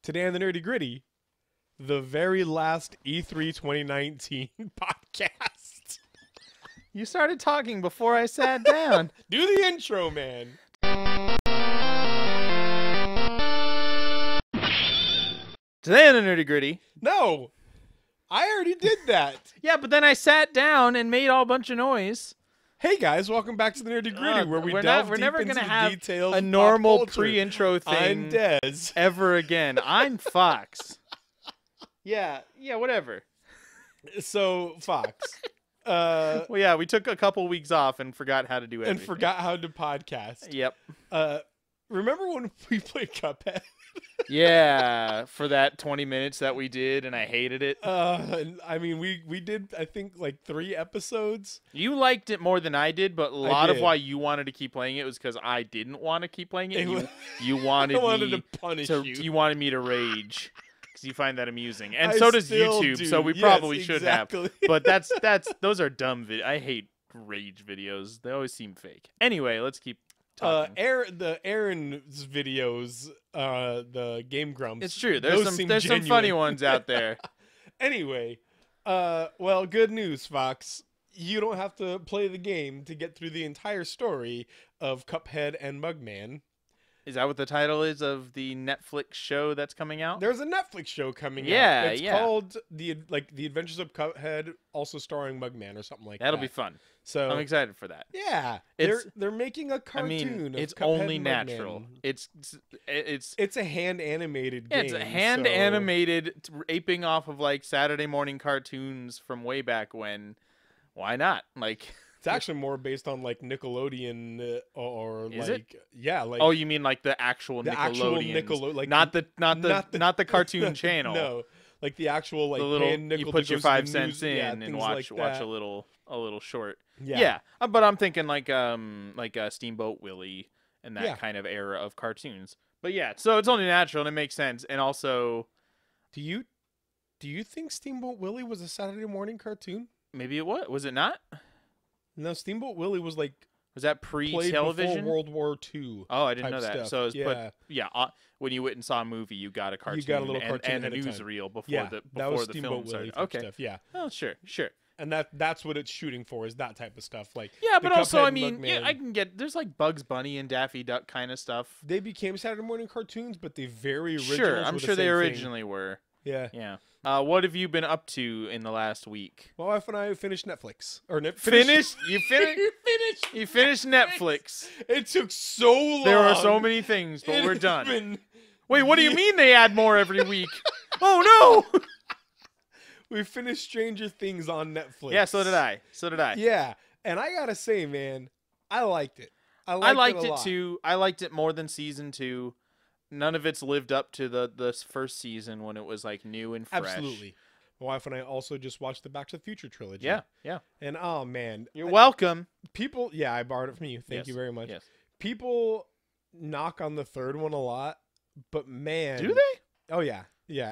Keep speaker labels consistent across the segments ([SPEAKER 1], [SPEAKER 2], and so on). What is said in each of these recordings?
[SPEAKER 1] Today on the Nerdy Gritty, the very last E3 2019 podcast.
[SPEAKER 2] You started talking before I sat down.
[SPEAKER 1] Do the intro, man.
[SPEAKER 2] Today on the Nerdy Gritty.
[SPEAKER 1] No, I already did that.
[SPEAKER 2] Yeah, but then I sat down and made all a bunch of noise.
[SPEAKER 1] Hey guys, welcome back to the Nerdy Gritty, where we delve deep
[SPEAKER 2] never
[SPEAKER 1] into
[SPEAKER 2] gonna
[SPEAKER 1] the
[SPEAKER 2] have
[SPEAKER 1] details
[SPEAKER 2] a
[SPEAKER 1] of
[SPEAKER 2] normal
[SPEAKER 1] pop culture.
[SPEAKER 2] pre-intro thing
[SPEAKER 1] I'm Dez.
[SPEAKER 2] ever again. I'm Fox. Yeah, whatever.
[SPEAKER 1] So, Fox.
[SPEAKER 2] Well, yeah, we took a couple weeks off and forgot how to do everything.
[SPEAKER 1] And forgot how to podcast.
[SPEAKER 2] Yep.
[SPEAKER 1] Remember when we played Cuphead?
[SPEAKER 2] Yeah, for that 20 minutes that we did, and I hated it.
[SPEAKER 1] I mean, we did, I think, like 3 episodes.
[SPEAKER 2] You liked it more than I did, but a lot of
[SPEAKER 1] did.
[SPEAKER 2] why you wanted to keep playing it was because I didn't want to keep playing it.
[SPEAKER 1] It was-
[SPEAKER 2] You wanted
[SPEAKER 1] I wanted
[SPEAKER 2] me
[SPEAKER 1] to punish
[SPEAKER 2] to,
[SPEAKER 1] you.
[SPEAKER 2] You wanted me to rage because you find that amusing, and
[SPEAKER 1] I
[SPEAKER 2] so does
[SPEAKER 1] still
[SPEAKER 2] YouTube.
[SPEAKER 1] do.
[SPEAKER 2] So we
[SPEAKER 1] Yes,
[SPEAKER 2] probably should
[SPEAKER 1] exactly.
[SPEAKER 2] have. But that's those are dumb videos. I hate rage videos. They always seem fake. Anyway, let's keep talking.
[SPEAKER 1] Aaron's videos, the Game Grumps.
[SPEAKER 2] It's true.
[SPEAKER 1] those
[SPEAKER 2] There's
[SPEAKER 1] seem
[SPEAKER 2] some
[SPEAKER 1] genuine.
[SPEAKER 2] funny ones out there.
[SPEAKER 1] Anyway, well, good news, Fox. You don't have to play the game to get through the entire story of Cuphead and Mugman.
[SPEAKER 2] Is that what the title is of the Netflix show that's coming out?
[SPEAKER 1] There's a Netflix show coming out.
[SPEAKER 2] Yeah,
[SPEAKER 1] It's
[SPEAKER 2] yeah.
[SPEAKER 1] called The Adventures of Cuphead, also starring Mugman or something like
[SPEAKER 2] That'll
[SPEAKER 1] that.
[SPEAKER 2] be fun.
[SPEAKER 1] So
[SPEAKER 2] I'm excited for that.
[SPEAKER 1] yeah,
[SPEAKER 2] It's-
[SPEAKER 1] they're making a
[SPEAKER 2] I
[SPEAKER 1] cartoon.
[SPEAKER 2] mean,
[SPEAKER 1] of
[SPEAKER 2] it's
[SPEAKER 1] Cuphead
[SPEAKER 2] only
[SPEAKER 1] and
[SPEAKER 2] natural.
[SPEAKER 1] Mugman.
[SPEAKER 2] It's
[SPEAKER 1] a hand animated
[SPEAKER 2] yeah,
[SPEAKER 1] game.
[SPEAKER 2] it's a hand animated aping off of like Saturday morning cartoons from way back when. Why not? Like
[SPEAKER 1] It's actually more based on like Nickelodeon or
[SPEAKER 2] Is
[SPEAKER 1] like yeah, like
[SPEAKER 2] oh, you mean like the actual
[SPEAKER 1] the
[SPEAKER 2] Nickelodeon?
[SPEAKER 1] actual Nickelodeon, like
[SPEAKER 2] not the cartoon channel.
[SPEAKER 1] No, like the actual like
[SPEAKER 2] the little
[SPEAKER 1] hand nickel
[SPEAKER 2] you put
[SPEAKER 1] that
[SPEAKER 2] your
[SPEAKER 1] goes to the
[SPEAKER 2] 5 cents
[SPEAKER 1] news,
[SPEAKER 2] in
[SPEAKER 1] yeah,
[SPEAKER 2] and
[SPEAKER 1] things
[SPEAKER 2] watch
[SPEAKER 1] like
[SPEAKER 2] watch
[SPEAKER 1] that.
[SPEAKER 2] a little short.
[SPEAKER 1] Yeah.
[SPEAKER 2] But I'm thinking like Steamboat Willie and that
[SPEAKER 1] Yeah.
[SPEAKER 2] kind of era of cartoons. But yeah, so it's only natural and it makes sense. And also,
[SPEAKER 1] Do you think Steamboat Willie was a Saturday morning cartoon?
[SPEAKER 2] maybe it was it not?
[SPEAKER 1] No, Steamboat Willie was like
[SPEAKER 2] Was that
[SPEAKER 1] played
[SPEAKER 2] pre-television?
[SPEAKER 1] before World War II.
[SPEAKER 2] Oh, I didn't
[SPEAKER 1] type
[SPEAKER 2] know that.
[SPEAKER 1] stuff.
[SPEAKER 2] So it was
[SPEAKER 1] Yeah.
[SPEAKER 2] when you went and saw a movie, you got a cartoon,
[SPEAKER 1] got a little cartoon
[SPEAKER 2] and a
[SPEAKER 1] ahead of time.
[SPEAKER 2] newsreel before
[SPEAKER 1] Yeah,
[SPEAKER 2] the
[SPEAKER 1] that was
[SPEAKER 2] before the
[SPEAKER 1] Steamboat
[SPEAKER 2] film
[SPEAKER 1] Willie
[SPEAKER 2] started.
[SPEAKER 1] type
[SPEAKER 2] Okay.
[SPEAKER 1] stuff. Yeah,
[SPEAKER 2] Oh, sure.
[SPEAKER 1] and that's what it's shooting for, is that type of stuff. Like
[SPEAKER 2] Yeah,
[SPEAKER 1] the
[SPEAKER 2] but also,
[SPEAKER 1] Cuphead
[SPEAKER 2] I
[SPEAKER 1] and
[SPEAKER 2] mean, yeah,
[SPEAKER 1] Mugman.
[SPEAKER 2] I can get there's like Bugs Bunny and Daffy Duck kind of stuff.
[SPEAKER 1] They became Saturday morning cartoons, but they very original.
[SPEAKER 2] Sure, I'm sure they originally were.
[SPEAKER 1] Yeah.
[SPEAKER 2] Yeah. What have you been up to in the last week?
[SPEAKER 1] My wife and I finished Netflix.
[SPEAKER 2] Finished? You finished?
[SPEAKER 1] finished.
[SPEAKER 2] You finished Netflix.
[SPEAKER 1] It took so long.
[SPEAKER 2] There are so many things, but
[SPEAKER 1] It
[SPEAKER 2] we're
[SPEAKER 1] has
[SPEAKER 2] done.
[SPEAKER 1] been-
[SPEAKER 2] Wait, what do you mean they add more every week? Oh no!
[SPEAKER 1] We finished Stranger Things on Netflix.
[SPEAKER 2] Yeah, so did I.
[SPEAKER 1] Yeah, and I gotta say, man, I liked it.
[SPEAKER 2] I liked
[SPEAKER 1] a
[SPEAKER 2] it
[SPEAKER 1] lot.
[SPEAKER 2] too. I liked it more than season 2. None of it's lived up to the first season when it was like new and fresh.
[SPEAKER 1] Absolutely. My wife and I also just watched the Back to the Future trilogy.
[SPEAKER 2] Yeah.
[SPEAKER 1] And oh man,
[SPEAKER 2] You're welcome.
[SPEAKER 1] people. Yeah, I borrowed it from you. Thank
[SPEAKER 2] Yes,
[SPEAKER 1] you very much.
[SPEAKER 2] Yes.
[SPEAKER 1] People knock on the third one a lot, but man,
[SPEAKER 2] Do they?
[SPEAKER 1] Oh yeah,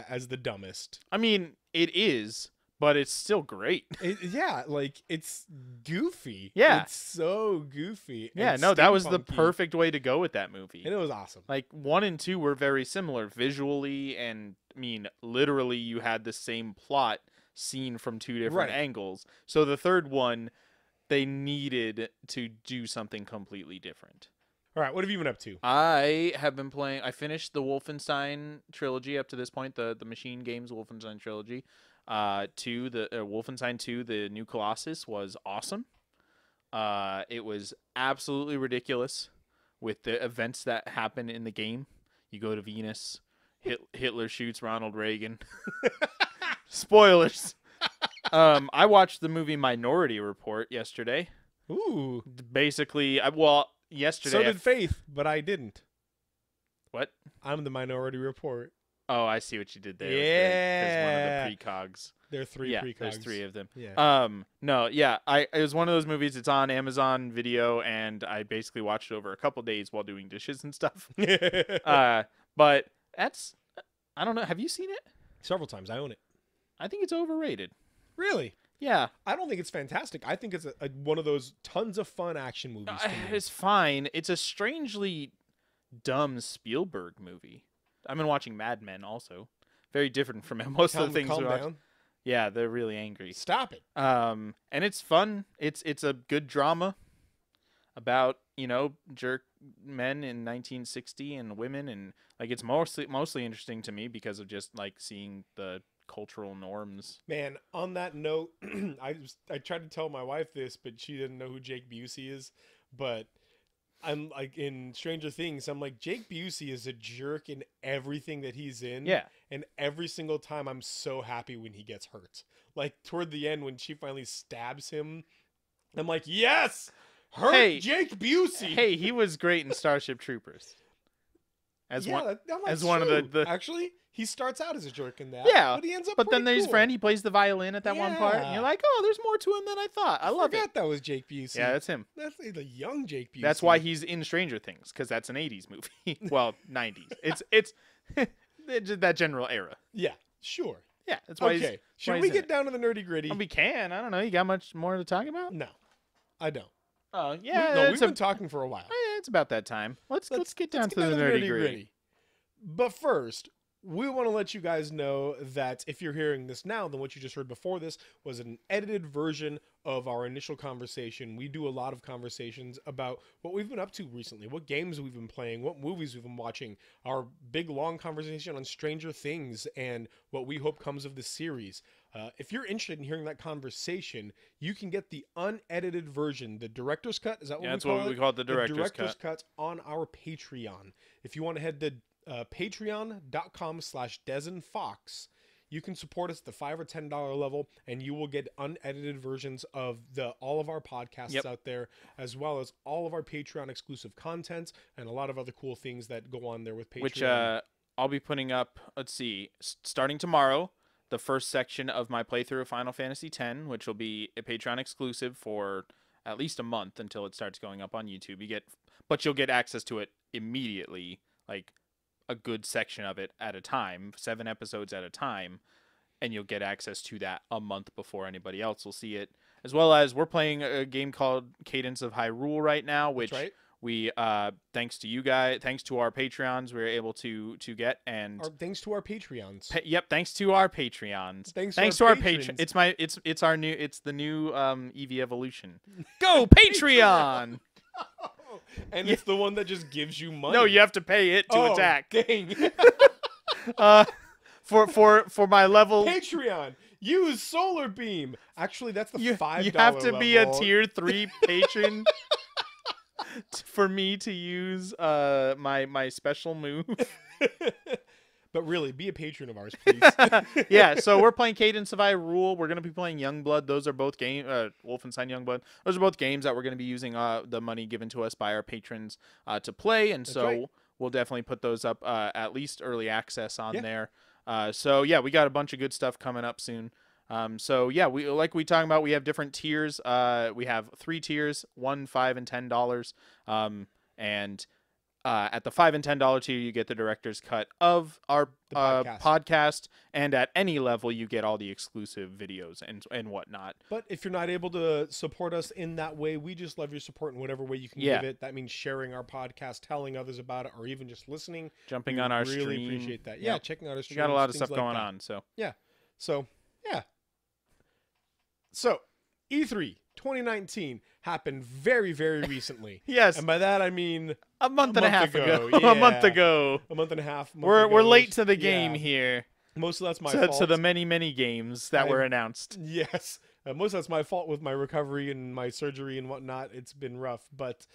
[SPEAKER 1] as the dumbest.
[SPEAKER 2] I mean, it is, but it's still great.
[SPEAKER 1] Yeah, like it's goofy.
[SPEAKER 2] Yeah.
[SPEAKER 1] It's so goofy.
[SPEAKER 2] Yeah,
[SPEAKER 1] and
[SPEAKER 2] no, that was the
[SPEAKER 1] steampunky,
[SPEAKER 2] perfect way to go with that movie.
[SPEAKER 1] and it was awesome.
[SPEAKER 2] Like 1 and 2 were very similar visually, and I mean, literally, you had the same plot seen from 2 different
[SPEAKER 1] Right.
[SPEAKER 2] angles. So the third one, they needed to do something completely different.
[SPEAKER 1] All right, what have you been up to?
[SPEAKER 2] I have been playing. I finished the Wolfenstein trilogy up to this point, the Machine Games Wolfenstein trilogy. Wolfenstein 2, the New Colossus was awesome. It was absolutely ridiculous with the events that happen in the game. You go to Venus, Hitler shoots Ronald Reagan. Spoilers. I watched the movie Minority Report yesterday.
[SPEAKER 1] Ooh,
[SPEAKER 2] Basically, yesterday.
[SPEAKER 1] so did Faith, but I didn't.
[SPEAKER 2] What?
[SPEAKER 1] I'm the Minority Report.
[SPEAKER 2] Oh, I see what you did there.
[SPEAKER 1] Yeah.
[SPEAKER 2] One of the precogs.
[SPEAKER 1] There are 3
[SPEAKER 2] Yeah,
[SPEAKER 1] precogs.
[SPEAKER 2] there's 3 of them.
[SPEAKER 1] Yeah.
[SPEAKER 2] No, yeah, it was one of those movies. It's on Amazon Video, and I basically watched it over a couple days while doing dishes and stuff. But I don't know. Have you seen it?
[SPEAKER 1] Several times. I own it.
[SPEAKER 2] I think it's overrated.
[SPEAKER 1] Really?
[SPEAKER 2] Yeah,
[SPEAKER 1] I don't think it's fantastic. I think it's one of those tons of fun action movies. to me.
[SPEAKER 2] it's fine. It's a strangely dumb Spielberg movie. I've been watching Mad Men also. Very different from most
[SPEAKER 1] Tell
[SPEAKER 2] of the
[SPEAKER 1] them to
[SPEAKER 2] things
[SPEAKER 1] calm
[SPEAKER 2] we watch.
[SPEAKER 1] down.
[SPEAKER 2] Yeah, they're really angry.
[SPEAKER 1] Stop it.
[SPEAKER 2] And it's fun. It's a good drama about, jerk men in 1960 and women, and like it's mostly interesting to me because of just like seeing the cultural norms.
[SPEAKER 1] Man, on that note, I tried to tell my wife this, but she didn't know who Jake Busey is. But I'm like in Stranger Things, I'm like, Jake Busey is a jerk in everything that he's in.
[SPEAKER 2] Yeah.
[SPEAKER 1] And every single time I'm so happy when he gets hurt. Like toward the end when she finally stabs him, I'm like, yes! Hurt Jake Busey!
[SPEAKER 2] Hey, he was great in Starship Troopers. As one of the
[SPEAKER 1] Actually, he starts out as a jerk in that.
[SPEAKER 2] Yeah,
[SPEAKER 1] but he ends up
[SPEAKER 2] But then there's his
[SPEAKER 1] cool.
[SPEAKER 2] friend. He plays the violin at that one part, and you're like, oh, there's more to him than I thought. I love
[SPEAKER 1] forgot
[SPEAKER 2] it.
[SPEAKER 1] that was Jake Busey.
[SPEAKER 2] Yeah, that's him.
[SPEAKER 1] That's the young Jake Busey.
[SPEAKER 2] That's why he's in Stranger Things, because that's an 80s movie. Well, 90s. It's that general era.
[SPEAKER 1] Yeah, sure.
[SPEAKER 2] Yeah, that's why.
[SPEAKER 1] Okay, should we get down to the nerdy gritty?
[SPEAKER 2] We can. I don't know. You got much more to talk about?
[SPEAKER 1] No, I don't.
[SPEAKER 2] Oh yeah,
[SPEAKER 1] No, we've been talking for a while.
[SPEAKER 2] Yeah, it's about that time. Let's get down to the nerdy gritty.
[SPEAKER 1] But first, we want to let you guys know that if you're hearing this now, then what you just heard before this was an edited version of our initial conversation. We do a lot of conversations about what we've been up to recently, what games we've been playing, what movies we've been watching, our big, long conversation on Stranger Things, and what we hope comes of the series. If you're interested in hearing that conversation, you can get the unedited version, the director's cut. Is that what we call it?
[SPEAKER 2] That's what we call it, the director's
[SPEAKER 1] cut on our Patreon. If you want to head to patreon.com/Dez and Fox, you can support us at the $5 or $10 level, and you will get unedited versions of all of our podcasts out there, as well as all of our Patreon exclusive content and a lot of other cool things that go on there with Patreon.
[SPEAKER 2] Which I'll be putting up. Let's see, starting tomorrow, the first section of my playthrough of Final Fantasy X, which will be a Patreon exclusive for at least a month until it starts going up on YouTube. You'll get access to it immediately, like a good section of it at a time, 7 episodes at a time, and you'll get access to that a month before anybody else will see it. As well as we're playing a game called Cadence of Hyrule right now, which we thanks to you guys, thanks to our Patreons, we were able to get, and
[SPEAKER 1] thanks to our Patreons.
[SPEAKER 2] Thanks to our Patreons.
[SPEAKER 1] Thanks to our
[SPEAKER 2] Patreon. It's the new Eevee evolution. Go Patreon.
[SPEAKER 1] And it's the one that just gives you money.
[SPEAKER 2] No, you have to pay it to attack.
[SPEAKER 1] Dang.
[SPEAKER 2] For my level
[SPEAKER 1] Patreon, use Solar Beam. Actually, that's the $5
[SPEAKER 2] You have to
[SPEAKER 1] level.
[SPEAKER 2] be a tier 3 patron for me to use my special move.
[SPEAKER 1] But really, be a patron of ours, please.
[SPEAKER 2] Yeah, so we're playing Cadence of Hyrule. We're going to be playing Youngblood. Those are both Wolfenstein Youngblood. Those are both games that we're going to be using the money given to us by our patrons to play. And we'll definitely put those up at least early access on there. We got a bunch of good stuff coming up soon. We like we talking about, we have different tiers. We have 3 tiers, $1, $5, and $10. At the $5 and $10 tier, you get the director's cut of our podcast, and at any level, you get all the exclusive videos and whatnot.
[SPEAKER 1] But if you're not able to support us in that way, we just love your support in whatever way you can give it. That means sharing our podcast, telling others about it, or even just listening.
[SPEAKER 2] Jumping on our
[SPEAKER 1] stream. Really appreciate that. Yeah, checking out our stream.
[SPEAKER 2] We got a lot of stuff going on. So
[SPEAKER 1] E3 2019 happened very, very recently.
[SPEAKER 2] Yes.
[SPEAKER 1] And by that, I mean
[SPEAKER 2] a month and a half ago.
[SPEAKER 1] Yeah.
[SPEAKER 2] A month ago.
[SPEAKER 1] A month and a half.
[SPEAKER 2] We're late to the game here.
[SPEAKER 1] Most of that's my fault.
[SPEAKER 2] To the many, many games that were announced.
[SPEAKER 1] Yes. Most of that's my fault with my recovery and my surgery and whatnot. It's been rough. But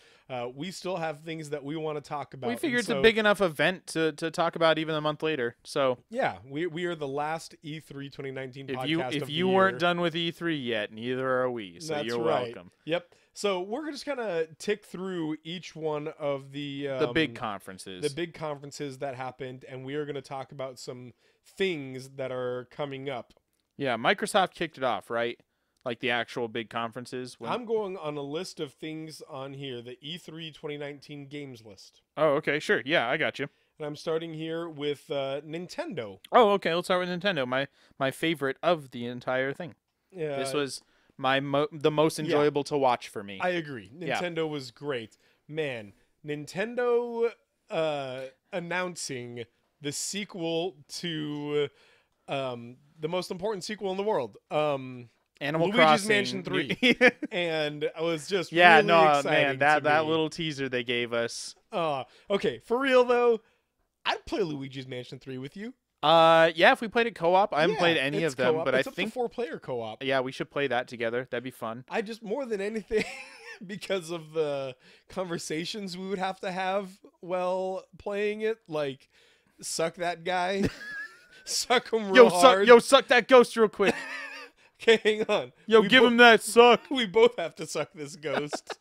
[SPEAKER 1] we still have things that we want to talk about.
[SPEAKER 2] We figured it's a big enough event to talk about even a month later. So
[SPEAKER 1] yeah, we are the last E3 2019 podcast
[SPEAKER 2] If you weren't done with E3 yet, neither are we. So you're welcome.
[SPEAKER 1] Yep. So we're just going to tick through each one of the
[SPEAKER 2] big conferences.
[SPEAKER 1] The big conferences that happened, and we are going to talk about some things that are coming up.
[SPEAKER 2] Yeah, Microsoft kicked it off, right? Like the actual big conferences.
[SPEAKER 1] I'm going on a list of things on here, the E3 2019 games list.
[SPEAKER 2] Oh, okay, sure. Yeah, I got you.
[SPEAKER 1] And I'm starting here with Nintendo.
[SPEAKER 2] Oh, okay. Let's start with Nintendo. My favorite of the entire thing. Yeah. This was the most enjoyable to watch for me.
[SPEAKER 1] I agree. Nintendo was great. Man, Nintendo announcing the sequel to the most important sequel in the world,
[SPEAKER 2] Animal
[SPEAKER 1] Luigi's
[SPEAKER 2] Crossing
[SPEAKER 1] Mansion 3. And I was just
[SPEAKER 2] Yeah,
[SPEAKER 1] really
[SPEAKER 2] no,
[SPEAKER 1] exciting
[SPEAKER 2] man, that
[SPEAKER 1] to me.
[SPEAKER 2] little teaser they gave us.
[SPEAKER 1] Okay, for real though, I'd play Luigi's Mansion 3 with you.
[SPEAKER 2] Yeah, if we played it co-op, I haven't
[SPEAKER 1] Yeah,
[SPEAKER 2] played any
[SPEAKER 1] it's
[SPEAKER 2] of them,
[SPEAKER 1] co-op.
[SPEAKER 2] but
[SPEAKER 1] It's
[SPEAKER 2] I
[SPEAKER 1] up
[SPEAKER 2] think
[SPEAKER 1] to 4-player co-op.
[SPEAKER 2] yeah, we should play that together. That'd be fun.
[SPEAKER 1] I just, more than anything, because of the conversations we would have to have while playing it, like, suck that guy, suck him real hard.
[SPEAKER 2] Suck that ghost real quick.
[SPEAKER 1] Okay, hang on.
[SPEAKER 2] Yo, give him that suck.
[SPEAKER 1] We both have to suck this ghost.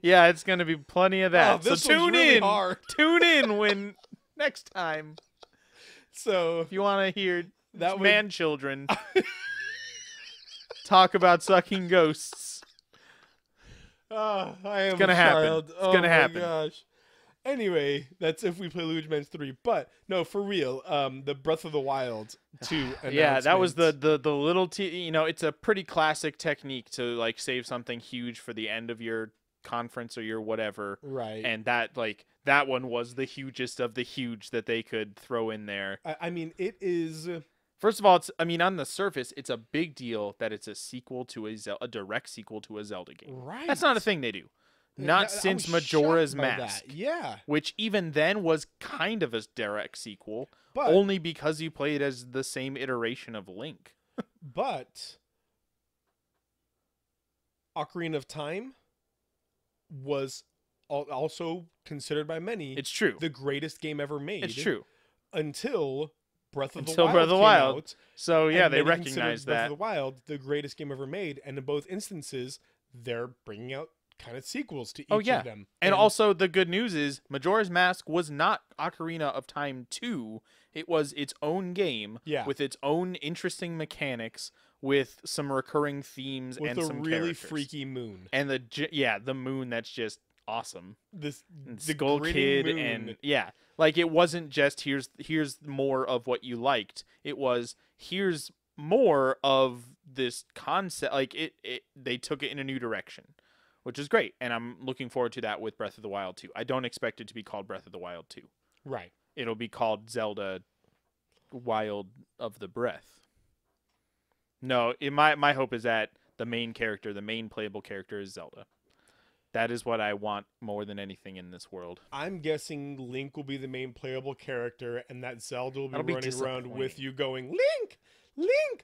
[SPEAKER 2] Yeah, it's gonna be plenty of that.
[SPEAKER 1] Oh, this
[SPEAKER 2] so
[SPEAKER 1] one's
[SPEAKER 2] tune
[SPEAKER 1] really
[SPEAKER 2] in.
[SPEAKER 1] hard.
[SPEAKER 2] Tune in when next time
[SPEAKER 1] So
[SPEAKER 2] if you want to hear
[SPEAKER 1] that would,
[SPEAKER 2] man children talk about sucking ghosts.
[SPEAKER 1] I am
[SPEAKER 2] gonna
[SPEAKER 1] a
[SPEAKER 2] happen.
[SPEAKER 1] child.
[SPEAKER 2] It's
[SPEAKER 1] Oh
[SPEAKER 2] gonna
[SPEAKER 1] my
[SPEAKER 2] happen.
[SPEAKER 1] gosh. Anyway, that's if we play Luigi Mansion 3. But no, for real, the Breath of the Wild 2
[SPEAKER 2] Yeah, that was
[SPEAKER 1] announcement.
[SPEAKER 2] the little it's a pretty classic technique to like save something huge for the end of your conference or your whatever.
[SPEAKER 1] Right.
[SPEAKER 2] And that one was the hugest of the huge that they could throw in there.
[SPEAKER 1] I mean, it is.
[SPEAKER 2] First of all, on the surface, it's a big deal that it's a sequel to a direct sequel to a Zelda game.
[SPEAKER 1] Right.
[SPEAKER 2] That's not a thing they do. Not
[SPEAKER 1] I
[SPEAKER 2] since
[SPEAKER 1] was
[SPEAKER 2] Majora's
[SPEAKER 1] shocked by
[SPEAKER 2] Mask.
[SPEAKER 1] that. Yeah.
[SPEAKER 2] Which even then was kind of a direct sequel,
[SPEAKER 1] But
[SPEAKER 2] only because you played as the same iteration of Link.
[SPEAKER 1] but Ocarina of Time was also considered by many
[SPEAKER 2] It's true.
[SPEAKER 1] the greatest game ever made.
[SPEAKER 2] It's true.
[SPEAKER 1] Until Breath of
[SPEAKER 2] Until
[SPEAKER 1] the Wild
[SPEAKER 2] Breath of the
[SPEAKER 1] came
[SPEAKER 2] Wild.
[SPEAKER 1] out,
[SPEAKER 2] So yeah,
[SPEAKER 1] and
[SPEAKER 2] they
[SPEAKER 1] many considered
[SPEAKER 2] recognize
[SPEAKER 1] Breath
[SPEAKER 2] that.
[SPEAKER 1] of the Wild the greatest game ever made, and in both instances, they're bringing out kind of sequels to each of them.
[SPEAKER 2] And also the good news is Majora's Mask was not Ocarina of Time 2. It was its own game with its own interesting mechanics, with some recurring themes
[SPEAKER 1] with
[SPEAKER 2] and
[SPEAKER 1] a
[SPEAKER 2] some
[SPEAKER 1] really
[SPEAKER 2] characters.
[SPEAKER 1] freaky moon.
[SPEAKER 2] And the moon that's just awesome.
[SPEAKER 1] The
[SPEAKER 2] Skull
[SPEAKER 1] grinning
[SPEAKER 2] Kid
[SPEAKER 1] moon.
[SPEAKER 2] and like it wasn't just here's more of what you liked. It was here's more of this concept. Like they took it in a new direction, which is great, and I'm looking forward to that with Breath of the Wild 2. I don't expect it to be called Breath of the Wild 2.
[SPEAKER 1] Right.
[SPEAKER 2] It'll be called Zelda Wild of the Breath. No, my hope is that the main playable character is Zelda. That is what I want more than anything in this world.
[SPEAKER 1] I'm guessing Link will be the main playable character, and that Zelda will be running around with you going, Link,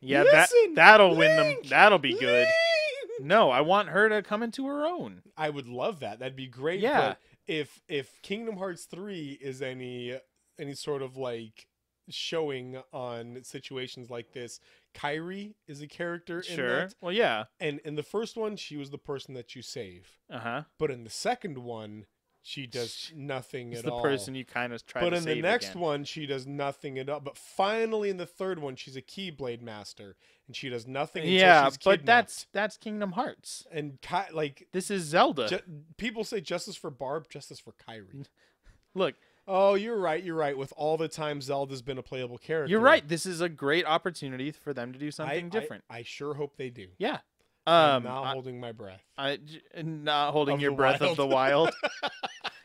[SPEAKER 2] yeah,
[SPEAKER 1] listen,
[SPEAKER 2] that'll
[SPEAKER 1] Link,
[SPEAKER 2] win them. That'll be good.
[SPEAKER 1] Link.
[SPEAKER 2] No, I want her to come into her own.
[SPEAKER 1] I would love that. That'd be great.
[SPEAKER 2] Yeah.
[SPEAKER 1] But if Kingdom Hearts 3 is any sort of like showing on situations like this, Kairi is a character in that.
[SPEAKER 2] Well, yeah.
[SPEAKER 1] And in the first one, she was the person that you save.
[SPEAKER 2] Uh-huh.
[SPEAKER 1] But in the second one, she does nothing at all.
[SPEAKER 2] It's the person you kind of try to save.
[SPEAKER 1] But in the next
[SPEAKER 2] again.
[SPEAKER 1] one, she does nothing at all. But finally, in the third one, she's a Keyblade master, and she does nothing. Until she's
[SPEAKER 2] but
[SPEAKER 1] kidnapped.
[SPEAKER 2] that's Kingdom Hearts.
[SPEAKER 1] And
[SPEAKER 2] this is Zelda.
[SPEAKER 1] People say justice for Barb, justice for Kairi.
[SPEAKER 2] Look.
[SPEAKER 1] Oh, you're right. You're right. With all the time Zelda's been a playable character,
[SPEAKER 2] you're right. This is a great opportunity for them to do something different.
[SPEAKER 1] I sure hope they do.
[SPEAKER 2] Yeah.
[SPEAKER 1] I'm not holding my breath.
[SPEAKER 2] Not holding your breath of the wild.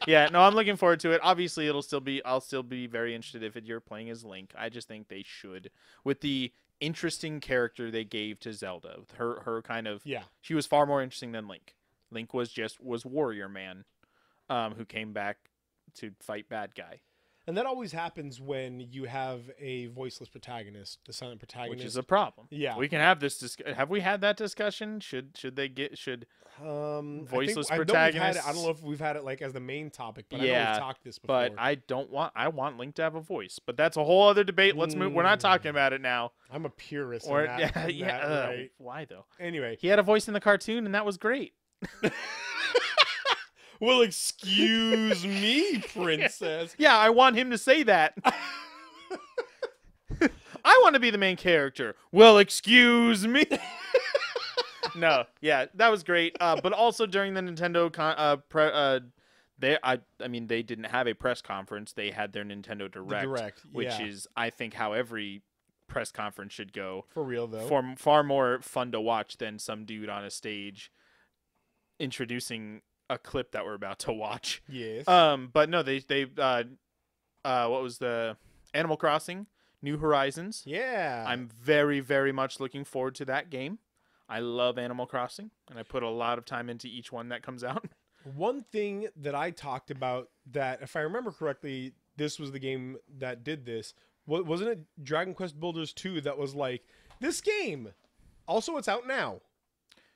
[SPEAKER 2] Yeah, no, I'm looking forward to it. Obviously, I'll still be very interested if you're playing as Link. I just think they should, with the interesting character they gave to Zelda. Her kind of she was far more interesting than Link. Link was Warrior Man, who came back to fight bad guy.
[SPEAKER 1] And that always happens when you have a voiceless protagonist, the silent protagonist,
[SPEAKER 2] which is a problem.
[SPEAKER 1] Yeah,
[SPEAKER 2] we can have this. Have we had that discussion? Should voiceless protagonists?
[SPEAKER 1] I don't know if we've had it like as the main topic, but I know we've talked this before.
[SPEAKER 2] But I want Link to have a voice, but that's a whole other debate. Let's move. We're not talking about it now.
[SPEAKER 1] I'm a purist. Right?
[SPEAKER 2] Why though?
[SPEAKER 1] Anyway,
[SPEAKER 2] he had a voice in the cartoon, and that was great.
[SPEAKER 1] Well, excuse me, princess.
[SPEAKER 2] Yeah, I want him to say that. I want to be the main character. Well, excuse me. No, yeah, that was great. But also during the Nintendo they didn't have a press conference. They had their Nintendo Direct, which is, I think, how every press conference should go.
[SPEAKER 1] For real, though.
[SPEAKER 2] Far more fun to watch than some dude on a stage introducing a clip that we're about to watch.
[SPEAKER 1] Yes.
[SPEAKER 2] But no, they what was the Animal Crossing New Horizons.
[SPEAKER 1] Yeah.
[SPEAKER 2] I'm very, very much looking forward to that game. I love Animal Crossing, and I put a lot of time into each one that comes out.
[SPEAKER 1] One thing that I talked about that, if I remember correctly, this was the game that did this. Wasn't it Dragon Quest Builders 2 that was like, this game, also it's out now.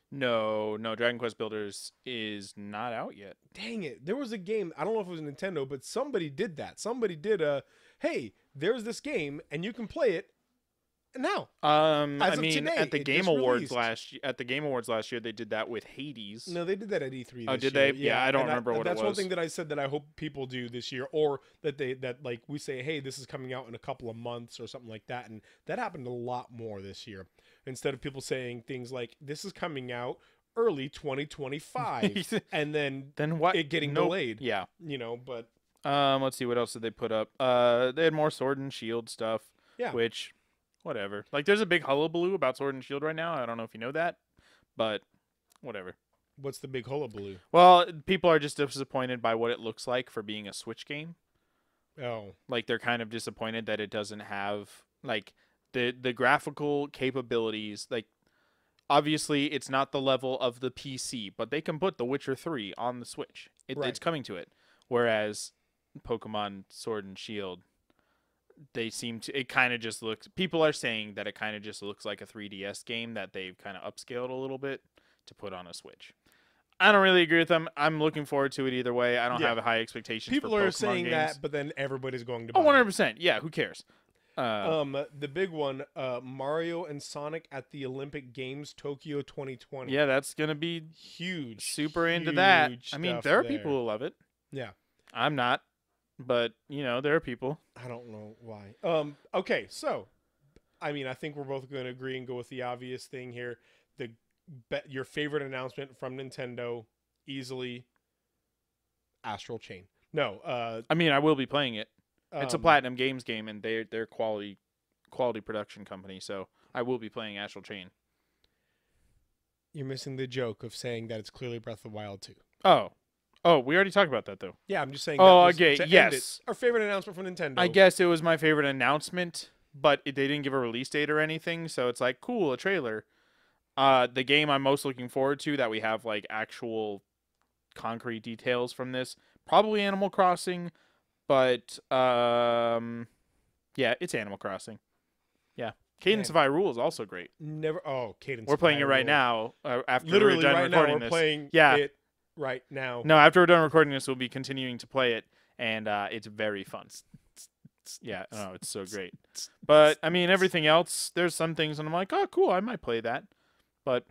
[SPEAKER 2] No, Dragon Quest Builders is not out yet.
[SPEAKER 1] Dang it. There was a game, I don't know if it was Nintendo, but somebody did that. Somebody did hey, there's this game, and you can play it now.
[SPEAKER 2] I mean,
[SPEAKER 1] today,
[SPEAKER 2] at the
[SPEAKER 1] it
[SPEAKER 2] Game
[SPEAKER 1] just
[SPEAKER 2] Awards
[SPEAKER 1] released.
[SPEAKER 2] at the Game Awards last year, they did that with Hades.
[SPEAKER 1] No, they did that at E3
[SPEAKER 2] Oh,
[SPEAKER 1] this
[SPEAKER 2] did
[SPEAKER 1] year.
[SPEAKER 2] they? Yeah, I don't remember what it was.
[SPEAKER 1] That's one thing that I said that I hope people do this year, or that like we say, hey, this is coming out in a couple of months or something like that, and that happened a lot more this year. Instead of people saying things like, this is coming out early 2025, and then
[SPEAKER 2] what?
[SPEAKER 1] It getting
[SPEAKER 2] Nope.
[SPEAKER 1] delayed.
[SPEAKER 2] Yeah.
[SPEAKER 1] But
[SPEAKER 2] let's see, what else did they put up? They had more Sword and Shield stuff.
[SPEAKER 1] Yeah.
[SPEAKER 2] Which, whatever. Like, there's a big hullabaloo about Sword and Shield right now. I don't know if you know that, but whatever.
[SPEAKER 1] What's the big hullabaloo?
[SPEAKER 2] Well, people are just disappointed by what it looks like for being a Switch game.
[SPEAKER 1] Oh.
[SPEAKER 2] Like, they're kind of disappointed that it doesn't have, like, the graphical capabilities. Like, obviously, it's not the level of the PC, but they can put The Witcher 3 on the Switch.
[SPEAKER 1] Right.
[SPEAKER 2] It's coming to it. Whereas Pokemon Sword and Shield, they seem to, it kind of just looks, people are saying that it kind of just looks like a 3DS game that they've kind of upscaled a little bit to put on a Switch. I don't really agree with them. I'm looking forward to it either way. I don't have high expectations
[SPEAKER 1] People
[SPEAKER 2] for Pokemon
[SPEAKER 1] are saying
[SPEAKER 2] games.
[SPEAKER 1] that, but then everybody's going to buy
[SPEAKER 2] Oh,
[SPEAKER 1] it.
[SPEAKER 2] 100%. Yeah, who cares?
[SPEAKER 1] The big one, Mario and Sonic at the Olympic Games Tokyo 2020.
[SPEAKER 2] Yeah, that's going to be
[SPEAKER 1] Huge.
[SPEAKER 2] super into that.
[SPEAKER 1] huge
[SPEAKER 2] I mean,
[SPEAKER 1] stuff
[SPEAKER 2] there are
[SPEAKER 1] there.
[SPEAKER 2] people who love it.
[SPEAKER 1] Yeah.
[SPEAKER 2] I'm not, but there are people.
[SPEAKER 1] I don't know why. Okay, so I mean, I think we're both going to agree and go with the obvious thing here. Your favorite announcement from Nintendo, easily Astral Chain. No,
[SPEAKER 2] I mean, I will be playing it. It's a
[SPEAKER 1] um,
[SPEAKER 2] Platinum Games game, and they're quality production company, so I will be playing Astral Chain.
[SPEAKER 1] You're missing the joke of saying that it's clearly Breath of the Wild 2.
[SPEAKER 2] Oh, we already talked about that though.
[SPEAKER 1] Yeah, I'm just saying.
[SPEAKER 2] Oh,
[SPEAKER 1] that was
[SPEAKER 2] okay,
[SPEAKER 1] to end
[SPEAKER 2] yes.
[SPEAKER 1] it. Our favorite announcement from Nintendo.
[SPEAKER 2] I guess it was my favorite announcement, but they didn't give a release date or anything, so it's like, cool, a trailer. The game I'm most looking forward to that we have like actual concrete details from this, probably Animal Crossing, but yeah, it's Animal Crossing. Yeah. Cadence of Hyrule is also great.
[SPEAKER 1] Cadence.
[SPEAKER 2] We're playing it right now after
[SPEAKER 1] Literally
[SPEAKER 2] we're done
[SPEAKER 1] right now,
[SPEAKER 2] recording
[SPEAKER 1] we're
[SPEAKER 2] this.
[SPEAKER 1] playing
[SPEAKER 2] Yeah.
[SPEAKER 1] it right now.
[SPEAKER 2] No, after we're done recording this, we'll be continuing to play it, and it's very fun. Yeah, no, it's so great. But I mean, everything else, there's some things, and I'm like, oh, cool, I might play that. But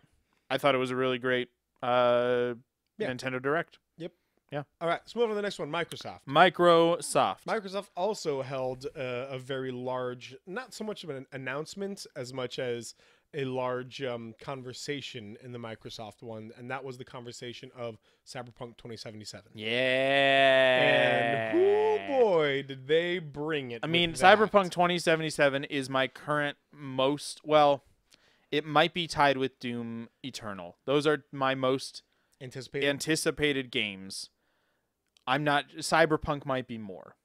[SPEAKER 2] I thought it was a really great Nintendo Direct.
[SPEAKER 1] Yep.
[SPEAKER 2] Yeah.
[SPEAKER 1] All right, let's move on to the next one. Microsoft.
[SPEAKER 2] Microsoft
[SPEAKER 1] Also held a very large, not so much of an announcement as much as a large conversation in the Microsoft one, and that was the conversation of Cyberpunk 2077.
[SPEAKER 2] Yeah.
[SPEAKER 1] And oh boy, did they bring it.
[SPEAKER 2] I mean,
[SPEAKER 1] with that.
[SPEAKER 2] Cyberpunk 2077 is my current most, well, it might be tied with Doom Eternal. Those are my most anticipated games. Cyberpunk might be more.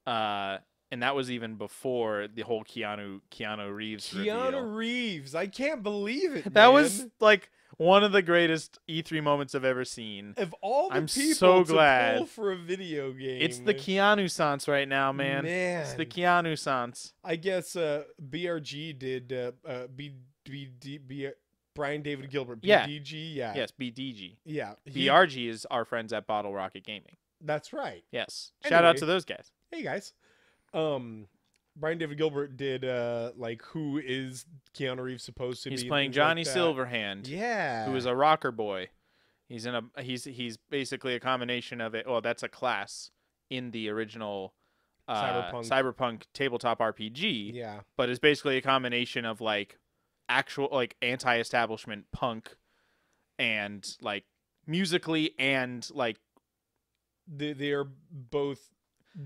[SPEAKER 2] And that was even before the whole Keanu Reeves reveal.
[SPEAKER 1] Reeves, I can't believe it.
[SPEAKER 2] That was like one of the greatest E3 moments I've ever seen.
[SPEAKER 1] Of all the
[SPEAKER 2] I'm
[SPEAKER 1] people
[SPEAKER 2] so
[SPEAKER 1] to
[SPEAKER 2] glad.
[SPEAKER 1] pull for a video game,
[SPEAKER 2] It's the Keanu sans right now, man. It's the Keanu sans.
[SPEAKER 1] I guess BRG did Brian David Gilbert. BDG, yeah.
[SPEAKER 2] Yes, BDG.
[SPEAKER 1] Yeah.
[SPEAKER 2] BRG is our friends at Bottle Rocket Gaming.
[SPEAKER 1] That's right.
[SPEAKER 2] Yes.
[SPEAKER 1] Anyway,
[SPEAKER 2] Shout out to those guys.
[SPEAKER 1] Hey guys. Brian David Gilbert did like, who is Keanu Reeves supposed to be?
[SPEAKER 2] He's playing
[SPEAKER 1] things
[SPEAKER 2] Johnny
[SPEAKER 1] like that.
[SPEAKER 2] Silverhand.
[SPEAKER 1] Yeah.
[SPEAKER 2] Who is a rocker boy. He's basically a combination of it. Well, that's a class in the original Cyberpunk tabletop RPG.
[SPEAKER 1] Yeah.
[SPEAKER 2] But it's basically a combination of like actual like anti-establishment punk and like musically and like
[SPEAKER 1] they are both.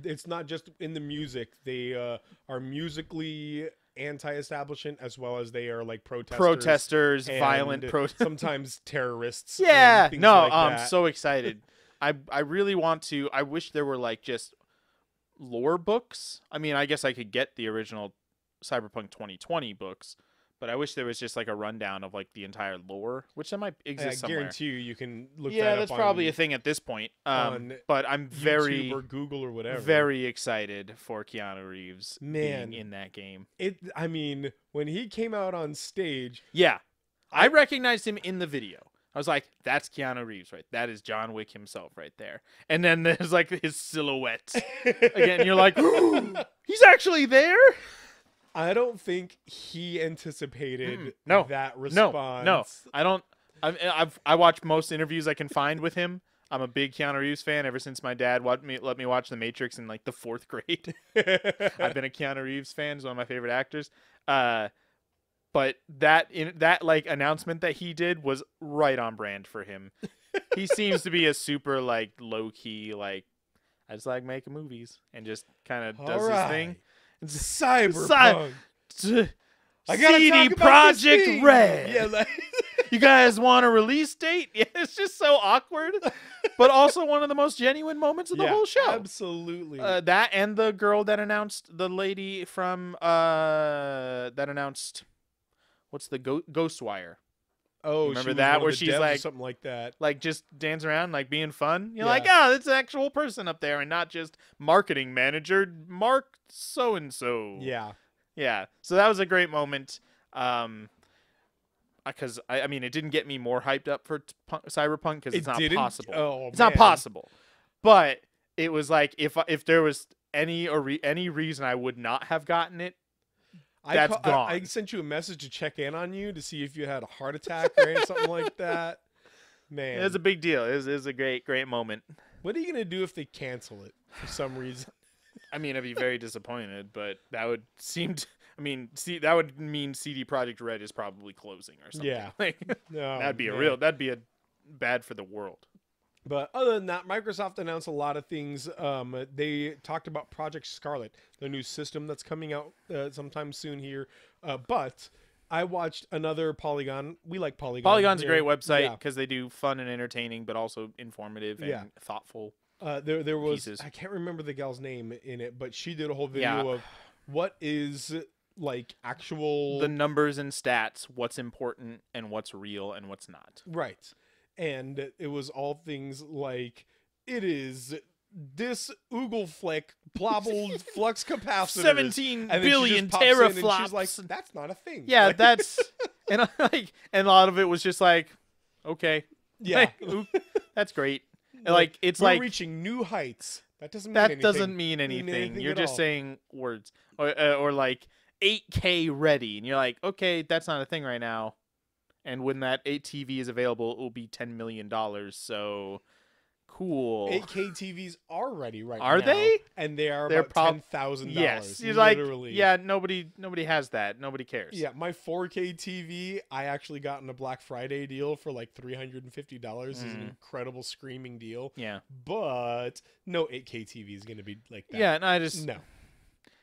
[SPEAKER 1] It's not just in the music. They are musically anti-establishment as well as they are like protesters,
[SPEAKER 2] violent
[SPEAKER 1] sometimes terrorists.
[SPEAKER 2] Yeah, no,
[SPEAKER 1] like
[SPEAKER 2] I'm
[SPEAKER 1] that.
[SPEAKER 2] so excited. I really want to. I wish there were like just lore books. I mean, I guess I could get the original Cyberpunk 2020 books, but I wish there was just like a rundown of like the entire lore, which that might exist
[SPEAKER 1] I
[SPEAKER 2] somewhere.
[SPEAKER 1] guarantee you can look
[SPEAKER 2] Yeah,
[SPEAKER 1] that up
[SPEAKER 2] that's
[SPEAKER 1] on
[SPEAKER 2] probably a thing at this point.
[SPEAKER 1] on
[SPEAKER 2] But I'm
[SPEAKER 1] YouTube
[SPEAKER 2] very,
[SPEAKER 1] or Google or whatever.
[SPEAKER 2] very excited for Keanu Reeves
[SPEAKER 1] Man.
[SPEAKER 2] being in that game.
[SPEAKER 1] I mean, when he came out on stage,
[SPEAKER 2] Yeah, I recognized him in the video. I was like, that's Keanu Reeves, right? That is John Wick himself right there. And then there's like his silhouette. Again, you're like, he's actually there?
[SPEAKER 1] I don't think he anticipated
[SPEAKER 2] No,
[SPEAKER 1] that response.
[SPEAKER 2] No, I don't. I watch most interviews I can find with him. I'm a big Keanu Reeves fan ever since my dad let me watch The Matrix in like the 4th grade. I've been a Keanu Reeves fan. He's one of my favorite actors. But that like announcement that he did was right on brand for him. He seems to be a super like low key like I just like making movies and just kind of does his thing.
[SPEAKER 1] Cyberpunk. I gotta
[SPEAKER 2] CD
[SPEAKER 1] talk about
[SPEAKER 2] Project
[SPEAKER 1] this
[SPEAKER 2] Red.
[SPEAKER 1] Yeah, like,
[SPEAKER 2] You guys want a release date? Yeah, it's just so awkward, but also one of the most genuine moments of the whole show.
[SPEAKER 1] Absolutely.
[SPEAKER 2] That and the girl that announced, the lady from that announced, what's the Ghostwire?
[SPEAKER 1] Oh,
[SPEAKER 2] remember
[SPEAKER 1] she was
[SPEAKER 2] that
[SPEAKER 1] one of
[SPEAKER 2] where
[SPEAKER 1] the
[SPEAKER 2] she's
[SPEAKER 1] devs or
[SPEAKER 2] like
[SPEAKER 1] something like that.
[SPEAKER 2] Like just dance around, like being fun. You're
[SPEAKER 1] Yeah.
[SPEAKER 2] like, oh, it's an actual person up there, and not just marketing manager Mark so and so.
[SPEAKER 1] Yeah.
[SPEAKER 2] Yeah. So that was a great moment. Because I mean, it didn't get me more hyped up for Cyberpunk because it's not possible.
[SPEAKER 1] Oh,
[SPEAKER 2] it's not possible. But it was like if there was any reason I would not have gotten it, that's gone.
[SPEAKER 1] I sent you a message to check in on you to see if you had a heart attack or something like that. Man,
[SPEAKER 2] it was a big deal. It was a great moment.
[SPEAKER 1] What are you gonna do if they cancel it for some reason?
[SPEAKER 2] I mean, I'd be very disappointed, but that would seem to. I mean, that would mean CD Projekt Red is probably closing or something.
[SPEAKER 1] Yeah,
[SPEAKER 2] like, that'd be a bad for the world.
[SPEAKER 1] But other than that, Microsoft announced a lot of things. They talked about Project Scarlet, the new system that's coming out sometime soon here. But I watched another Polygon. We like Polygon.
[SPEAKER 2] Polygon's a great website because they do fun and entertaining, but also informative and thoughtful.
[SPEAKER 1] There was
[SPEAKER 2] pieces.
[SPEAKER 1] I can't remember the gal's name in it, but she did a whole video of what is like actual
[SPEAKER 2] the numbers and stats, what's important and what's real and what's not.
[SPEAKER 1] Right. And it was all things like it is this oogle flick plobbled flux capacitor
[SPEAKER 2] 17 billion teraflops.
[SPEAKER 1] She's like, that's not a thing.
[SPEAKER 2] Yeah,
[SPEAKER 1] like,
[SPEAKER 2] that's and a lot of it was just like, okay,
[SPEAKER 1] yeah,
[SPEAKER 2] like, that's great. Like it's
[SPEAKER 1] we're
[SPEAKER 2] like
[SPEAKER 1] reaching new heights. That doesn't mean
[SPEAKER 2] that
[SPEAKER 1] anything.
[SPEAKER 2] doesn't mean anything. You're just saying words or like 8K ready, and you're like, okay, that's not a thing right now. And when that 8 TV is available, it will be $10 million. So cool.
[SPEAKER 1] 8K TVs are ready right now.
[SPEAKER 2] Are they?
[SPEAKER 1] And they're about $10,000.
[SPEAKER 2] Yes. You're
[SPEAKER 1] literally.
[SPEAKER 2] like, yeah, nobody has that. Nobody cares.
[SPEAKER 1] Yeah, my 4K TV, I actually got in a Black Friday deal for like $350. Is an incredible screaming deal.
[SPEAKER 2] Yeah.
[SPEAKER 1] But no 8K TV is going to be like that.
[SPEAKER 2] Yeah, no.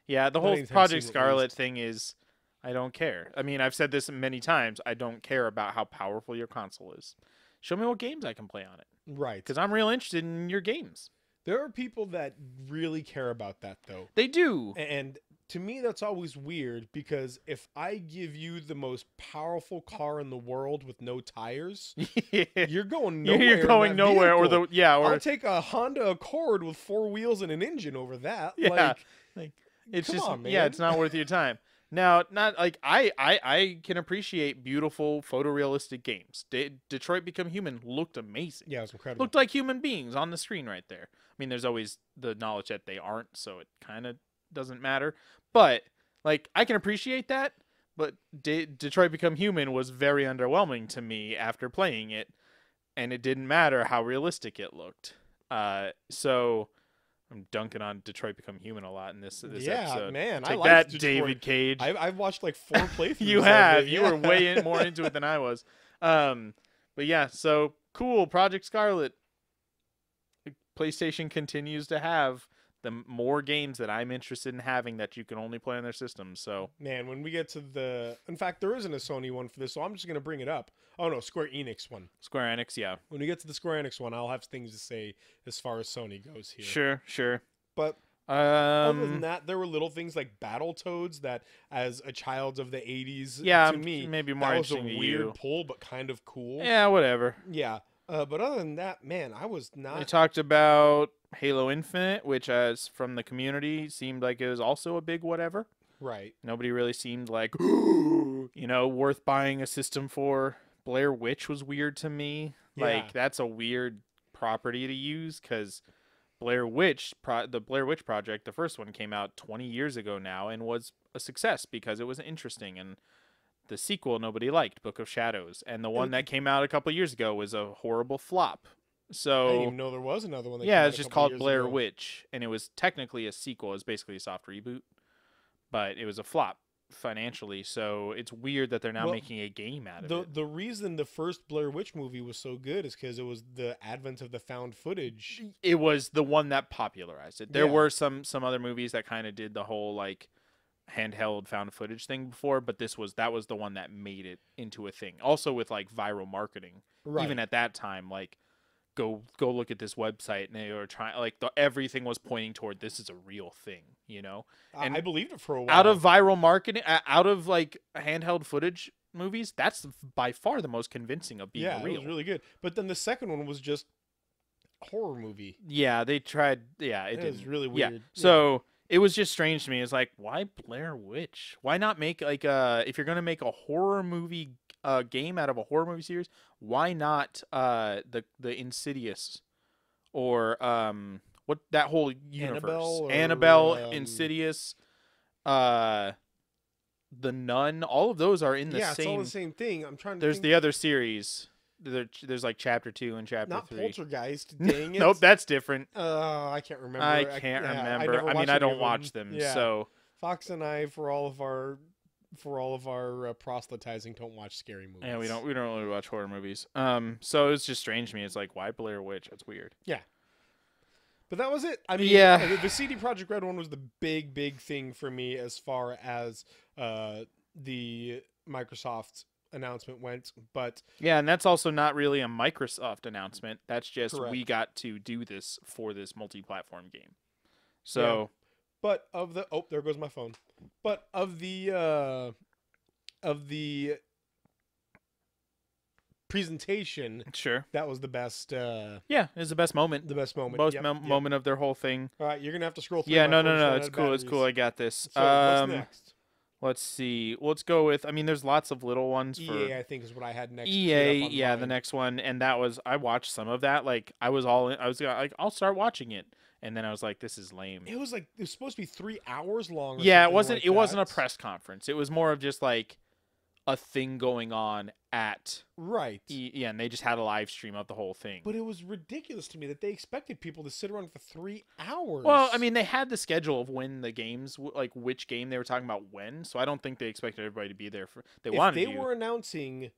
[SPEAKER 2] Yeah, the whole Project Scarlet thing is, I don't care. I mean, I've said this many times. I don't care about how powerful your console is. Show me what games I can play on it.
[SPEAKER 1] Right.
[SPEAKER 2] Because I'm real interested in your games.
[SPEAKER 1] There are people that really care about that, though.
[SPEAKER 2] They do.
[SPEAKER 1] And to me, that's always weird because if I give you the most powerful car in the world with no tires, you're going nowhere.
[SPEAKER 2] You're going nowhere. Or
[SPEAKER 1] I'll take a Honda Accord with 4 wheels and an engine over that.
[SPEAKER 2] Yeah. Like it's
[SPEAKER 1] come
[SPEAKER 2] just
[SPEAKER 1] on, man.
[SPEAKER 2] Yeah, it's not worth your time. Now, not like I can appreciate beautiful photorealistic games. Detroit Become Human looked amazing.
[SPEAKER 1] Yeah, it was incredible.
[SPEAKER 2] Looked like human beings on the screen right there. I mean, there's always the knowledge that they aren't, so it kind of doesn't matter. But like, I can appreciate that. But Detroit Become Human was very underwhelming to me after playing it, and it didn't matter how realistic it looked. So I'm dunking on Detroit Become Human a lot in this episode.
[SPEAKER 1] Man,
[SPEAKER 2] Take
[SPEAKER 1] I like
[SPEAKER 2] that,
[SPEAKER 1] Detroit.
[SPEAKER 2] David Cage.
[SPEAKER 1] I've watched like 4 playthroughs.
[SPEAKER 2] You have. You were way more into it than I was. But yeah, so cool. Project Scarlet. PlayStation continues to have the more games that I'm interested in having that you can only play on their system. So
[SPEAKER 1] man, when we get to in fact, there isn't a Sony one for this, so I'm just gonna bring it up. Oh no, Square Enix one.
[SPEAKER 2] Square Enix, yeah.
[SPEAKER 1] When we get to the Square Enix one, I'll have things to say as far as Sony goes here.
[SPEAKER 2] Sure.
[SPEAKER 1] But Other than
[SPEAKER 2] Um,
[SPEAKER 1] that, there were little things like Battletoads that, as a child of the 80s,
[SPEAKER 2] yeah,
[SPEAKER 1] to me,
[SPEAKER 2] maybe more
[SPEAKER 1] that was a
[SPEAKER 2] interesting to
[SPEAKER 1] weird
[SPEAKER 2] you.
[SPEAKER 1] pull, but kind of cool.
[SPEAKER 2] Yeah, whatever.
[SPEAKER 1] Yeah. But other than that, man, I was
[SPEAKER 2] They
[SPEAKER 1] not
[SPEAKER 2] talked about Halo Infinite, which, as from the community, seemed like it was also a big whatever.
[SPEAKER 1] right.
[SPEAKER 2] Nobody really seemed like, worth buying a system for. Blair Witch was weird to me.
[SPEAKER 1] Yeah.
[SPEAKER 2] Like, that's a weird property to use because the Blair Witch Project, the first one came out 20 years ago now and was a success because it was interesting. And the sequel nobody liked, Book of Shadows. And the one
[SPEAKER 1] It-
[SPEAKER 2] that came out a couple years ago was a horrible flop.
[SPEAKER 1] I didn't
[SPEAKER 2] So,
[SPEAKER 1] even know there was another one that
[SPEAKER 2] yeah,
[SPEAKER 1] came out
[SPEAKER 2] it's
[SPEAKER 1] a
[SPEAKER 2] just
[SPEAKER 1] couple of
[SPEAKER 2] called
[SPEAKER 1] years
[SPEAKER 2] Blair
[SPEAKER 1] ago.
[SPEAKER 2] Witch. And it was technically a sequel. It's basically a soft reboot. But it was a flop financially, so it's weird that they're now
[SPEAKER 1] Well,
[SPEAKER 2] making a game out of
[SPEAKER 1] The
[SPEAKER 2] it.
[SPEAKER 1] the reason the first Blair Witch movie was so good is because it was the advent of the found footage.
[SPEAKER 2] It was the one that popularized it. There
[SPEAKER 1] Yeah.
[SPEAKER 2] were some other movies that kind of did the whole like handheld found footage thing before, but that was the one that made it into a thing. Also with like viral marketing.
[SPEAKER 1] Right.
[SPEAKER 2] Even at that time, like go look at this website, and they were trying like everything was pointing toward this is a real thing, And
[SPEAKER 1] I believed it for a while.
[SPEAKER 2] out of viral marketing, out of like handheld footage movies, that's by far the most convincing of being
[SPEAKER 1] yeah,
[SPEAKER 2] real.
[SPEAKER 1] it was really good. But then the second one was just a horror movie.
[SPEAKER 2] Yeah, they tried. Yeah,
[SPEAKER 1] It
[SPEAKER 2] didn't.
[SPEAKER 1] was really
[SPEAKER 2] Yeah,
[SPEAKER 1] weird.
[SPEAKER 2] so it was just strange to me. It's like, why Blair Witch? Why not make like if you're gonna make a horror movie game out of a horror movie series, why not the Insidious or what that whole universe Annabelle, Insidious, uh The Nun, all of those are in the
[SPEAKER 1] yeah, it's all
[SPEAKER 2] same.
[SPEAKER 1] the same thing. I'm trying to
[SPEAKER 2] There's
[SPEAKER 1] think.
[SPEAKER 2] the other series. There's like chapter 2 and chapter
[SPEAKER 1] Not
[SPEAKER 2] 3.
[SPEAKER 1] Poltergeist. Dang it.
[SPEAKER 2] Nope, that's different.
[SPEAKER 1] I can't remember.
[SPEAKER 2] I can't
[SPEAKER 1] yeah,
[SPEAKER 2] remember.
[SPEAKER 1] never
[SPEAKER 2] I mean,
[SPEAKER 1] watched
[SPEAKER 2] I
[SPEAKER 1] any
[SPEAKER 2] don't
[SPEAKER 1] of
[SPEAKER 2] watch them,
[SPEAKER 1] Yeah.
[SPEAKER 2] so
[SPEAKER 1] Fox and I, for all of our proselytizing, don't watch scary movies.
[SPEAKER 2] yeah, we don't really watch horror movies. So it's just strange to me. It's like, why Blair Witch? That's weird.
[SPEAKER 1] But that was it. I mean,
[SPEAKER 2] Yeah.
[SPEAKER 1] the CD Projekt Red one was the big thing for me as far as the Microsoft announcement went. But
[SPEAKER 2] Yeah, and that's also not really a Microsoft announcement. That's just
[SPEAKER 1] Correct.
[SPEAKER 2] we got to do this for this multi-platform game. So
[SPEAKER 1] but of the there goes my phone. But of the presentation,
[SPEAKER 2] sure.
[SPEAKER 1] that was the best.
[SPEAKER 2] Yeah, it's the best moment.
[SPEAKER 1] The best moment.
[SPEAKER 2] Most
[SPEAKER 1] Yep,
[SPEAKER 2] moment of their whole thing.
[SPEAKER 1] All right, you're gonna have to scroll through.
[SPEAKER 2] Yeah,
[SPEAKER 1] my
[SPEAKER 2] no,
[SPEAKER 1] phone, so I
[SPEAKER 2] it's
[SPEAKER 1] had
[SPEAKER 2] cool. It's cool. I
[SPEAKER 1] batteries.
[SPEAKER 2] got this.
[SPEAKER 1] So what's next?
[SPEAKER 2] Let's see. Let's go with. I mean, there's lots of little ones for
[SPEAKER 1] EA, I think, is what I had next.
[SPEAKER 2] EA.
[SPEAKER 1] queued up on
[SPEAKER 2] Yeah, the
[SPEAKER 1] mine.
[SPEAKER 2] next one, and that was I watched some of that. Like I was all in. I was like, I'll start watching it, and then I was like, this is lame.
[SPEAKER 1] It was supposed to be 3 hours long. Or
[SPEAKER 2] Yeah, it
[SPEAKER 1] something
[SPEAKER 2] wasn't.
[SPEAKER 1] like
[SPEAKER 2] It wasn't a
[SPEAKER 1] that.
[SPEAKER 2] press conference. It was more of just like a thing going on at.
[SPEAKER 1] Right.
[SPEAKER 2] Yeah, and they just had a live stream of the whole thing.
[SPEAKER 1] But it was ridiculous to me that they expected people to sit around for 3 hours.
[SPEAKER 2] Well, I mean, they had the schedule of when the games, like which game they were talking about when. So I don't think they expected everybody to be there for. They
[SPEAKER 1] if
[SPEAKER 2] wanted
[SPEAKER 1] they
[SPEAKER 2] you.
[SPEAKER 1] were announcing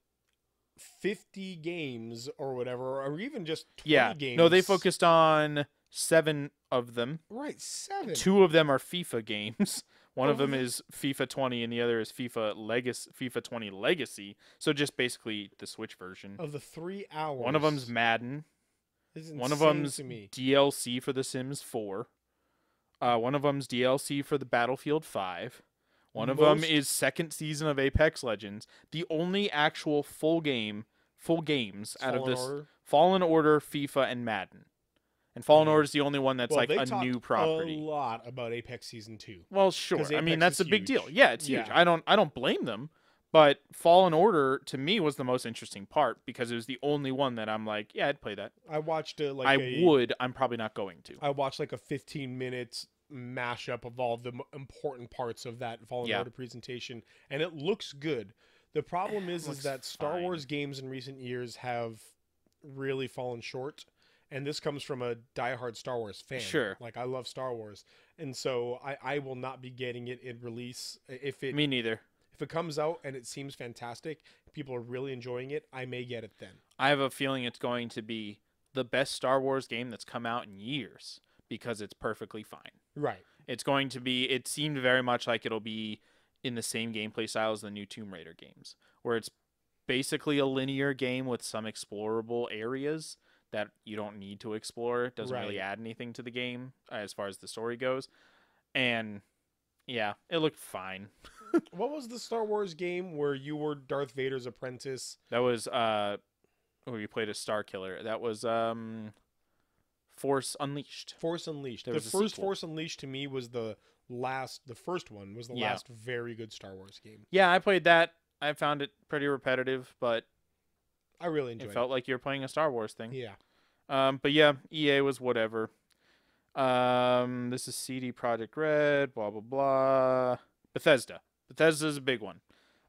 [SPEAKER 1] 50 games or whatever, or even just 20
[SPEAKER 2] Yeah.
[SPEAKER 1] games.
[SPEAKER 2] No, they focused on 7 of them.
[SPEAKER 1] Right, 7.
[SPEAKER 2] 2 of them are FIFA games. One
[SPEAKER 1] Oh,
[SPEAKER 2] of them
[SPEAKER 1] really?
[SPEAKER 2] is FIFA 20, and the other is FIFA 20 Legacy. So just basically the Switch version.
[SPEAKER 1] Of the 3 hours.
[SPEAKER 2] One of them's Madden.
[SPEAKER 1] Is
[SPEAKER 2] One of
[SPEAKER 1] insane
[SPEAKER 2] them's
[SPEAKER 1] to me.
[SPEAKER 2] DLC for The Sims 4. One of them's DLC for the Battlefield 5. One of them
[SPEAKER 1] Most-
[SPEAKER 2] is second season of Apex Legends. The only actual full games out of
[SPEAKER 1] Fallen
[SPEAKER 2] this
[SPEAKER 1] Order.
[SPEAKER 2] Fallen Order, FIFA, and Madden. And Fallen
[SPEAKER 1] Yeah.
[SPEAKER 2] Order is the only one that's
[SPEAKER 1] Well,
[SPEAKER 2] like
[SPEAKER 1] they
[SPEAKER 2] a
[SPEAKER 1] talked
[SPEAKER 2] new property.
[SPEAKER 1] a lot about Apex Season 2.
[SPEAKER 2] Well, sure.
[SPEAKER 1] 'Cause
[SPEAKER 2] I mean,
[SPEAKER 1] Apex
[SPEAKER 2] that's a
[SPEAKER 1] is
[SPEAKER 2] big deal.
[SPEAKER 1] huge.
[SPEAKER 2] Yeah, it's huge.
[SPEAKER 1] Yeah.
[SPEAKER 2] I don't blame them. But Fallen Order to me was the most interesting part because it was the only one that I'm like, yeah, I'd play that.
[SPEAKER 1] I watched
[SPEAKER 2] would. I'm probably not going to.
[SPEAKER 1] I watched like a 15-minute mashup of all the important parts of that Fallen
[SPEAKER 2] Yeah.
[SPEAKER 1] Order presentation, and it looks good. The problem is
[SPEAKER 2] Looks
[SPEAKER 1] that Star
[SPEAKER 2] fine.
[SPEAKER 1] Wars games in recent years have really fallen short, and this comes from a diehard Star Wars fan.
[SPEAKER 2] Sure.
[SPEAKER 1] Like, I love Star Wars, and so I will not be getting it in release. If
[SPEAKER 2] Me neither.
[SPEAKER 1] it comes out and it seems fantastic, people are really enjoying it, I may get it then.
[SPEAKER 2] I have a feeling it's going to be the best Star Wars game that's come out in years because it's perfectly fine.
[SPEAKER 1] Right.
[SPEAKER 2] It's going to be. It seemed very much like it'll be in the same gameplay style as the new Tomb Raider games, where it's basically a linear game with some explorable areas that you don't need to explore. It doesn't really
[SPEAKER 1] Right.
[SPEAKER 2] add anything to the game as far as the story goes. And yeah, it looked fine.
[SPEAKER 1] What was the Star Wars game where you were Darth Vader's apprentice?
[SPEAKER 2] That was where you played a Star Killer. That was Force Unleashed.
[SPEAKER 1] Force Unleashed.
[SPEAKER 2] There
[SPEAKER 1] The
[SPEAKER 2] was a
[SPEAKER 1] first
[SPEAKER 2] sequel.
[SPEAKER 1] Force Unleashed to me was the first one was the
[SPEAKER 2] Yeah.
[SPEAKER 1] last very good Star Wars game.
[SPEAKER 2] Yeah, I played that. I found it pretty repetitive, but
[SPEAKER 1] I really enjoyed
[SPEAKER 2] it felt like you were playing a Star Wars thing.
[SPEAKER 1] Yeah.
[SPEAKER 2] But yeah, EA was whatever. This is CD Projekt Red, blah blah blah. Bethesda. Bethesda's a big one.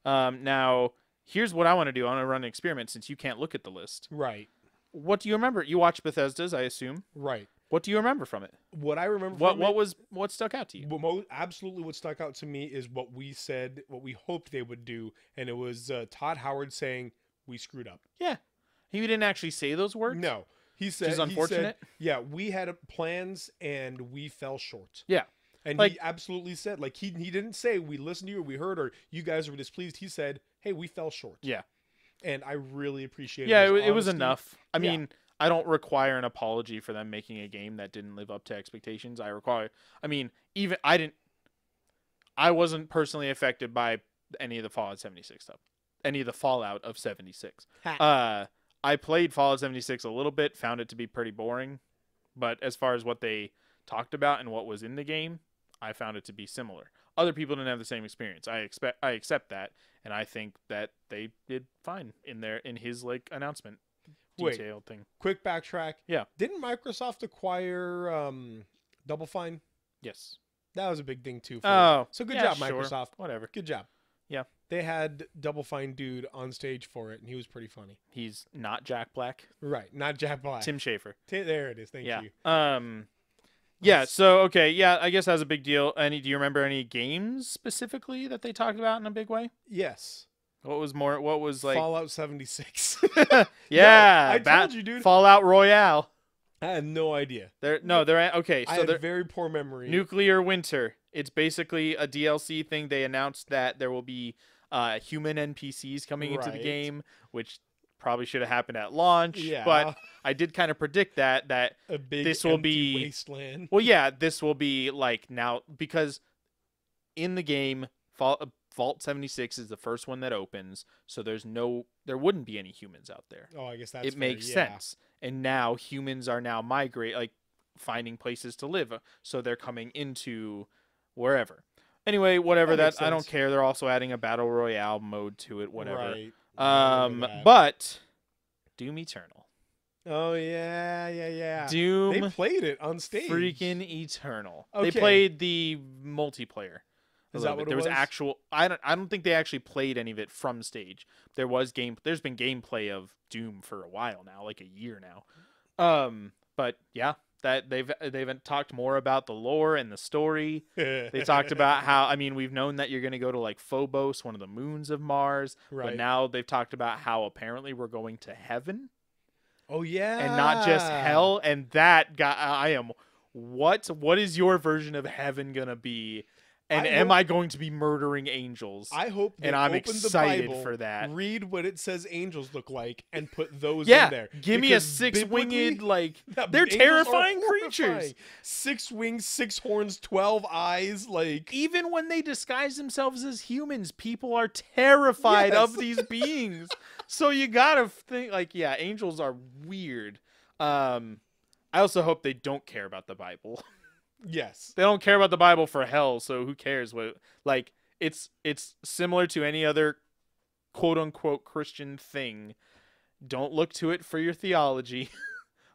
[SPEAKER 2] Now here's what I want to do. I want to run an experiment since you can't look at the list.
[SPEAKER 1] Right.
[SPEAKER 2] What do you remember? You watched Bethesda's, I assume.
[SPEAKER 1] Right.
[SPEAKER 2] What do you remember from it?
[SPEAKER 1] What I remember
[SPEAKER 2] What stuck out to you?
[SPEAKER 1] Absolutely what stuck out to me is what we said, what we hoped they would do, and it was Todd Howard saying, "We screwed up."
[SPEAKER 2] Yeah. He didn't actually say those words.
[SPEAKER 1] No. He said,
[SPEAKER 2] Which is unfortunate.
[SPEAKER 1] yeah, we had plans and we fell short.
[SPEAKER 2] Yeah.
[SPEAKER 1] And
[SPEAKER 2] Like-
[SPEAKER 1] he absolutely said, like, he didn't say, we listened to you, or we heard, or you guys were displeased. He said, hey, we fell short.
[SPEAKER 2] Yeah.
[SPEAKER 1] And I really appreciate
[SPEAKER 2] Yeah,
[SPEAKER 1] his
[SPEAKER 2] it was
[SPEAKER 1] honesty.
[SPEAKER 2] enough. I
[SPEAKER 1] Yeah.
[SPEAKER 2] mean, I don't require an apology for them making a game that didn't live up to expectations. I wasn't personally affected by any of the Fallout 76 stuff. Any of the Fallout of 76. I played Fallout 76 a little bit, found it to be pretty boring, but as far as what they talked about and what was in the game, I found it to be similar. Other people didn't have the same experience. I accept that, and I think that they did fine in his like announcement detailed thing.
[SPEAKER 1] Quick backtrack.
[SPEAKER 2] Yeah.
[SPEAKER 1] Didn't Microsoft acquire Double Fine?
[SPEAKER 2] Yes.
[SPEAKER 1] That was a big thing too.
[SPEAKER 2] Oh,
[SPEAKER 1] So good
[SPEAKER 2] yeah,
[SPEAKER 1] job,
[SPEAKER 2] sure.
[SPEAKER 1] Microsoft.
[SPEAKER 2] Whatever.
[SPEAKER 1] Good job.
[SPEAKER 2] Yeah.
[SPEAKER 1] They had Double Fine Dude on stage for it, and he was pretty funny.
[SPEAKER 2] He's not Jack Black.
[SPEAKER 1] Right. Not Jack Black.
[SPEAKER 2] Tim Schafer.
[SPEAKER 1] There it is. Thank
[SPEAKER 2] Yeah.
[SPEAKER 1] you.
[SPEAKER 2] Yeah. So okay. Yeah. I guess that was a big deal. Do you remember any games specifically that they talked about in a big way?
[SPEAKER 1] Yes.
[SPEAKER 2] What was like?
[SPEAKER 1] Fallout 76.
[SPEAKER 2] Yeah.
[SPEAKER 1] No, I told you, dude.
[SPEAKER 2] Fallout Royale.
[SPEAKER 1] I had no idea.
[SPEAKER 2] They're okay.
[SPEAKER 1] I
[SPEAKER 2] So
[SPEAKER 1] had
[SPEAKER 2] they're
[SPEAKER 1] very poor memory.
[SPEAKER 2] Nuclear Winter. It's basically a DLC thing. They announced that there will be human NPCs coming into the
[SPEAKER 1] Right.
[SPEAKER 2] game, which probably should have happened at launch.
[SPEAKER 1] Yeah.
[SPEAKER 2] But I did kind of predict that
[SPEAKER 1] a big
[SPEAKER 2] this will
[SPEAKER 1] empty
[SPEAKER 2] be-
[SPEAKER 1] wasteland.
[SPEAKER 2] well, yeah, this will be like now because in the game, Vault 76 is the first one that opens, so there wouldn't be any humans out there.
[SPEAKER 1] Oh, I guess that's
[SPEAKER 2] It
[SPEAKER 1] fair,
[SPEAKER 2] makes
[SPEAKER 1] yeah.
[SPEAKER 2] sense. And now humans are now finding places to live, so they're coming into wherever. Anyway, whatever
[SPEAKER 1] That makes
[SPEAKER 2] I don't
[SPEAKER 1] sense.
[SPEAKER 2] care. They're also adding a battle royale mode to it, whatever.
[SPEAKER 1] Right. I remember that.
[SPEAKER 2] But Doom Eternal.
[SPEAKER 1] Oh yeah.
[SPEAKER 2] Doom
[SPEAKER 1] They played it on stage.
[SPEAKER 2] freaking Eternal.
[SPEAKER 1] Okay.
[SPEAKER 2] They played the multiplayer. a
[SPEAKER 1] Is
[SPEAKER 2] little
[SPEAKER 1] that
[SPEAKER 2] bit.
[SPEAKER 1] what it
[SPEAKER 2] There was
[SPEAKER 1] was?
[SPEAKER 2] actual. I don't think they actually played any of it from stage. There's been gameplay of Doom for a while now, like a year now. But yeah, that they've talked more about the lore and the story. They talked about how we've known that you're going to go to like Phobos, one of the moons of Mars,
[SPEAKER 1] Right.
[SPEAKER 2] but now they've talked about how apparently we're going to heaven
[SPEAKER 1] Oh yeah.
[SPEAKER 2] and not just hell. And that got what is your version of heaven gonna be? And am I going to be murdering angels?
[SPEAKER 1] I hope they
[SPEAKER 2] and I'm
[SPEAKER 1] open
[SPEAKER 2] excited
[SPEAKER 1] the Bible,
[SPEAKER 2] for that.
[SPEAKER 1] Read what it says angels look like and put those
[SPEAKER 2] Yeah,
[SPEAKER 1] in there.
[SPEAKER 2] give me a
[SPEAKER 1] Because
[SPEAKER 2] six-winged
[SPEAKER 1] biblically,
[SPEAKER 2] they're
[SPEAKER 1] angels are
[SPEAKER 2] terrifying
[SPEAKER 1] horrifying.
[SPEAKER 2] creatures.
[SPEAKER 1] 6 wings, 6 horns, 12 eyes. Like
[SPEAKER 2] Even when they disguise themselves as humans, people are terrified
[SPEAKER 1] Yes.
[SPEAKER 2] of these beings. So you gotta think angels are weird. I also hope they don't care about the Bible.
[SPEAKER 1] yes.
[SPEAKER 2] They don't care about the Bible for hell, so who cares what it's similar to any other quote unquote Christian thing. Don't look to it for your theology.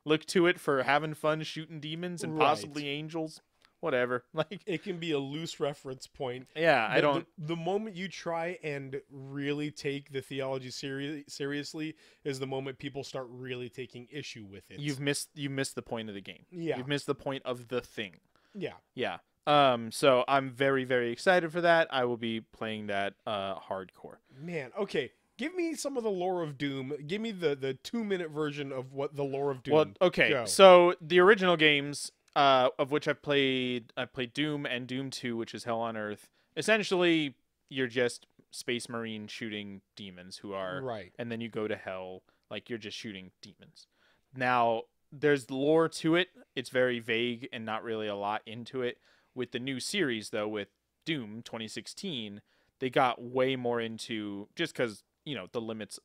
[SPEAKER 2] Look to it for having fun shooting demons and
[SPEAKER 1] Right.
[SPEAKER 2] possibly angels. Whatever.
[SPEAKER 1] It can be a loose reference point.
[SPEAKER 2] Yeah, I don't
[SPEAKER 1] The moment you try and really take the theology seriously is the moment people start really taking issue with it.
[SPEAKER 2] you've missed the point of the game.
[SPEAKER 1] Yeah.
[SPEAKER 2] You've missed the point of the thing.
[SPEAKER 1] Yeah.
[SPEAKER 2] Yeah. So I'm very, very excited for that. I will be playing that hardcore.
[SPEAKER 1] Man, okay. Give me some of the lore of Doom. Give me the 2-minute version of what the lore of Doom.
[SPEAKER 2] Well, okay.
[SPEAKER 1] Go.
[SPEAKER 2] So the original games, of which I've played Doom and Doom 2, which is Hell on Earth. Essentially, you're just Space Marine shooting demons who are
[SPEAKER 1] Right.
[SPEAKER 2] and then you go to hell, like you're just shooting demons. Now, there's lore to it. It's very vague and not really a lot into it. With the new series, though, with Doom 2016, they got way more into, just because, the limits,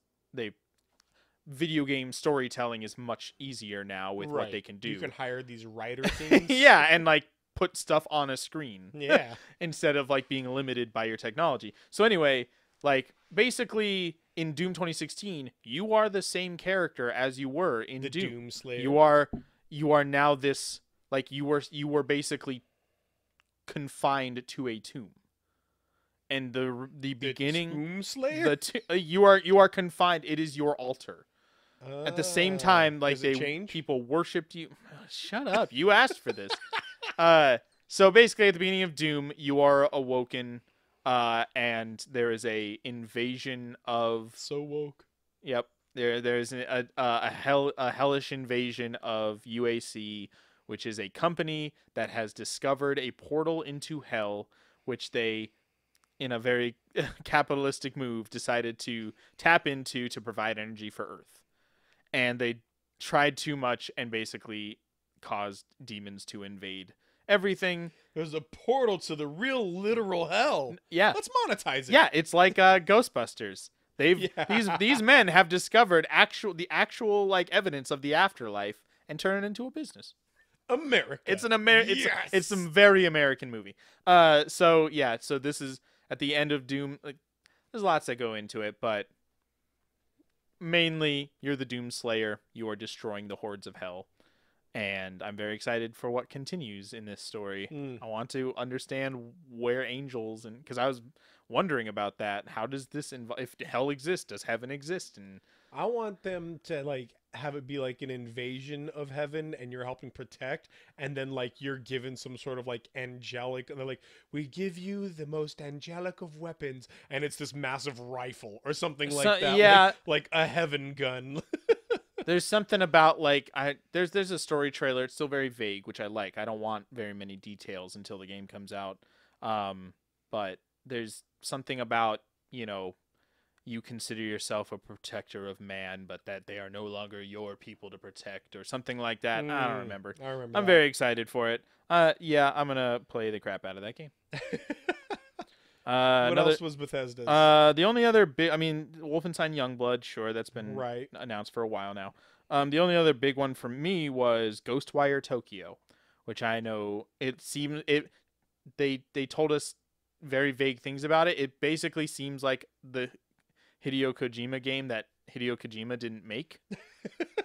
[SPEAKER 2] video game storytelling is much easier now with what they can do.
[SPEAKER 1] You can hire these writer teams.
[SPEAKER 2] Yeah, and like put stuff on a screen.
[SPEAKER 1] Yeah.
[SPEAKER 2] Instead of like being limited by your technology. So anyway, like basically in Doom 2016, you are the same character as you were in
[SPEAKER 1] the
[SPEAKER 2] Doom.
[SPEAKER 1] Doom Slayer.
[SPEAKER 2] You are now this, like you were basically confined to a tomb. And the beginning,
[SPEAKER 1] Tomb Slayer.
[SPEAKER 2] You are confined. It is your altar. At the same time, like people worshipped you. Shut up! You asked for this. So basically, at the beginning of Doom, you are awoken, and there is a invasion of.
[SPEAKER 1] So woke.
[SPEAKER 2] Yep. There's a hellish invasion of UAC, which is a company that has discovered a portal into hell, which they, in a very capitalistic move, decided to tap into to provide energy for Earth. And they tried too much and basically caused demons to invade everything.
[SPEAKER 1] There's a portal to the real literal hell.
[SPEAKER 2] Yeah.
[SPEAKER 1] Let's monetize it.
[SPEAKER 2] Yeah, it's like Ghostbusters. These men have discovered the actual like evidence of the afterlife and turn it into a business.
[SPEAKER 1] America.
[SPEAKER 2] It's an
[SPEAKER 1] Yes.
[SPEAKER 2] it's some very American movie. So this is at the end of Doom. Like, there's lots that go into it, but mainly you're the Doom Slayer. You are destroying the hordes of hell, and I'm very excited for what continues in this story. I want to understand where angels, and because I was wondering about that. How does this if hell exists? Does heaven exist? And
[SPEAKER 1] I want them to like have it be like an invasion of heaven and you're helping protect, and then like you're given some sort of like angelic, and they're like, we give you the most angelic of weapons, and it's this massive rifle or something like that.
[SPEAKER 2] Yeah,
[SPEAKER 1] like a heaven gun.
[SPEAKER 2] There's something about like there's a story trailer. It's still very vague, which I like. I don't want very many details until the game comes out. But there's something about, you consider yourself a protector of man, but that they are no longer your people to protect, or something like that. I don't remember. I'm very excited for it. Yeah, I'm gonna play the crap out of that game.
[SPEAKER 1] What else was Bethesda's?
[SPEAKER 2] The only other big, Wolfenstein Youngblood, sure, that's been announced for a while now. The only other big one for me was Ghostwire Tokyo, which I know they told us very vague things about it. It basically seems like the Hideo Kojima game that Hideo Kojima didn't make,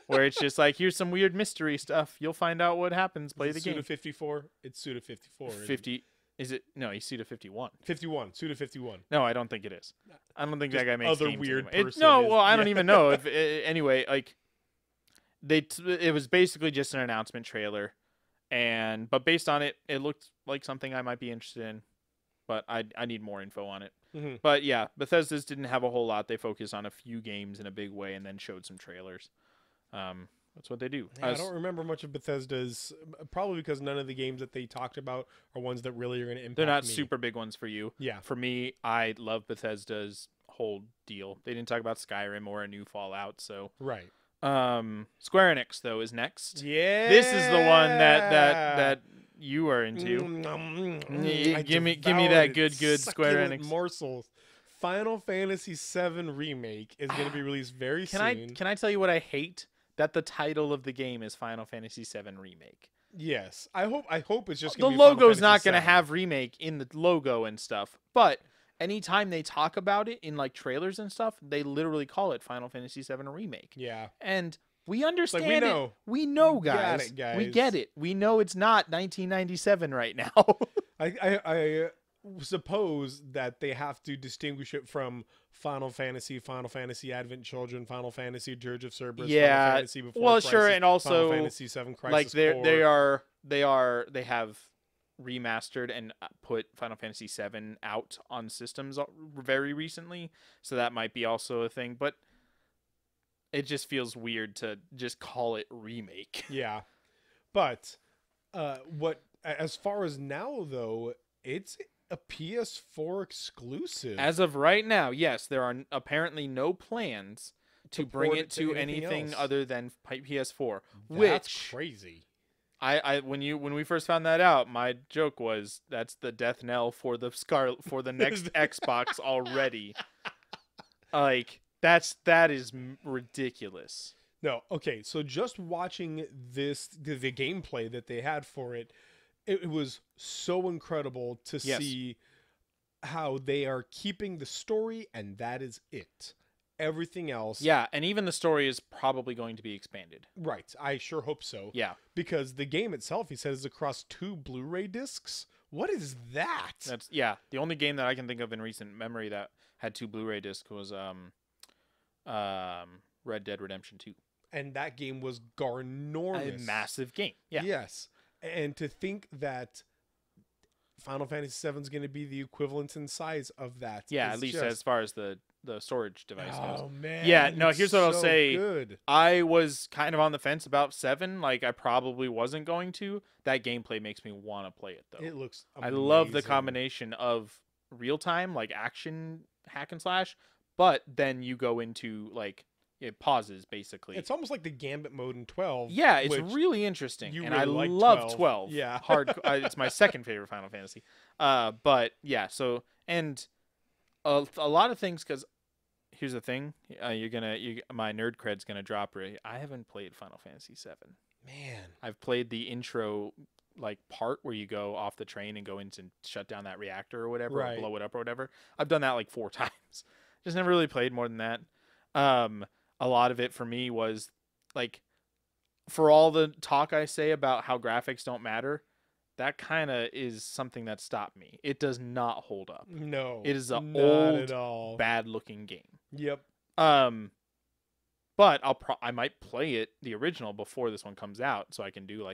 [SPEAKER 2] where it's just like, here's some weird mystery stuff. You'll find out what happens. Play the game.
[SPEAKER 1] Suda 54. It's Suda 54.
[SPEAKER 2] 50. Is it? No, he's Suda 51.
[SPEAKER 1] 51. Suda 51.
[SPEAKER 2] No, I don't think it is. I don't think that guy makes
[SPEAKER 1] other
[SPEAKER 2] games
[SPEAKER 1] weird
[SPEAKER 2] anyway.
[SPEAKER 1] person.
[SPEAKER 2] I don't even know. If anyway, like it was basically just an announcement trailer, but based on it, it looked like something I might be interested in. But I need more info on it.
[SPEAKER 1] Mm-hmm.
[SPEAKER 2] But yeah, Bethesda's didn't have a whole lot. They focused on a few games in a big way and then showed some trailers. That's what they do.
[SPEAKER 1] Yeah, I don't remember much of Bethesda's, probably because none of the games that they talked about are ones that really are going to impact me.
[SPEAKER 2] They're not super big ones for you.
[SPEAKER 1] Yeah.
[SPEAKER 2] For me, I love Bethesda's whole deal. They didn't talk about Skyrim or a new Fallout, so.
[SPEAKER 1] Right.
[SPEAKER 2] Square Enix, though, is next.
[SPEAKER 1] Yeah.
[SPEAKER 2] This is the one that you are into. Give me that good Square Enix
[SPEAKER 1] morsels. Final Fantasy VII Remake is going to be released very soon.
[SPEAKER 2] Can I tell you what I hate? That the title of the game is Final Fantasy VII Remake.
[SPEAKER 1] Yes, I hope it's just
[SPEAKER 2] the logo's not going to have remake in the logo and stuff. But anytime they talk about it in like trailers and stuff, they literally call it Final Fantasy VII Remake.
[SPEAKER 1] Yeah,
[SPEAKER 2] and we understand
[SPEAKER 1] we know.
[SPEAKER 2] We know, guys.
[SPEAKER 1] Guys.
[SPEAKER 2] We get it. We know it's not 1997 right now.
[SPEAKER 1] I suppose that they have to distinguish it from Final Fantasy Advent Children, Final Fantasy Dirge of Cerberus, Final Fantasy Before Crisis,
[SPEAKER 2] sure, and also
[SPEAKER 1] Final Fantasy VII Crisis
[SPEAKER 2] like
[SPEAKER 1] Core.
[SPEAKER 2] they have remastered and put Final Fantasy VII out on systems very recently, so that might be also a thing, but it just feels weird to just call it remake.
[SPEAKER 1] Yeah, but as far as now though, it's a PS4 exclusive.
[SPEAKER 2] As of right now, yes, there are apparently no plans to bring
[SPEAKER 1] port
[SPEAKER 2] it to anything
[SPEAKER 1] else.
[SPEAKER 2] other than PS4.
[SPEAKER 1] That's
[SPEAKER 2] Which
[SPEAKER 1] crazy.
[SPEAKER 2] when we first found that out, my joke was that's the death knell for the next Xbox already. Like that is ridiculous.
[SPEAKER 1] No, okay. So just watching the gameplay that they had for it, it was so incredible to
[SPEAKER 2] Yes.
[SPEAKER 1] see how they are keeping the story, and that is it. Everything else,
[SPEAKER 2] Yeah, and even the story is probably going to be expanded.
[SPEAKER 1] right. I sure hope so.
[SPEAKER 2] Yeah,
[SPEAKER 1] Because the game itself, he says, is across 2 Blu-ray discs. What is that?
[SPEAKER 2] that's the only game that I can think of in recent memory that had 2 Blu-ray discs was Red Dead Redemption 2.
[SPEAKER 1] And that game was ginormous.
[SPEAKER 2] A massive game. Yeah.
[SPEAKER 1] Yes. And to think that Final Fantasy VII is going to be the equivalent in size of that.
[SPEAKER 2] Yeah,
[SPEAKER 1] is
[SPEAKER 2] at least
[SPEAKER 1] just,
[SPEAKER 2] as far as the storage device goes.
[SPEAKER 1] oh man.
[SPEAKER 2] Yeah, no,
[SPEAKER 1] it's
[SPEAKER 2] here's what I'll
[SPEAKER 1] so
[SPEAKER 2] say.
[SPEAKER 1] Good.
[SPEAKER 2] I was kind of on the fence about 7, like I probably wasn't going to. That gameplay makes me want to play it though.
[SPEAKER 1] It looks
[SPEAKER 2] I love the
[SPEAKER 1] amazing.
[SPEAKER 2] combination of real time, like action hack and slash, but then you go into like it pauses basically.
[SPEAKER 1] It's almost like the Gambit mode in 12.
[SPEAKER 2] Yeah, it's
[SPEAKER 1] which
[SPEAKER 2] really interesting,
[SPEAKER 1] you
[SPEAKER 2] and
[SPEAKER 1] really
[SPEAKER 2] I
[SPEAKER 1] like
[SPEAKER 2] love
[SPEAKER 1] 12.
[SPEAKER 2] 12.
[SPEAKER 1] Yeah.
[SPEAKER 2] It's my second favorite Final Fantasy. But yeah, so and a lot of things because here's the thing, my nerd cred's gonna drop. Right, I haven't played Final Fantasy VII.
[SPEAKER 1] Man.
[SPEAKER 2] I've played the intro like part where you go off the train and go in and shut down that reactor or whatever,
[SPEAKER 1] Right.
[SPEAKER 2] or blow it up or whatever. I've done that like 4 times. Just never really played more than that. A lot of it for me was like, for all the talk I say about how graphics don't matter, that kind of is something that stopped me. It does not hold up.
[SPEAKER 1] No.
[SPEAKER 2] It is an
[SPEAKER 1] not
[SPEAKER 2] old,
[SPEAKER 1] at all.
[SPEAKER 2] bad looking game.
[SPEAKER 1] Yep.
[SPEAKER 2] But I might play it the original before this one comes out, so I can do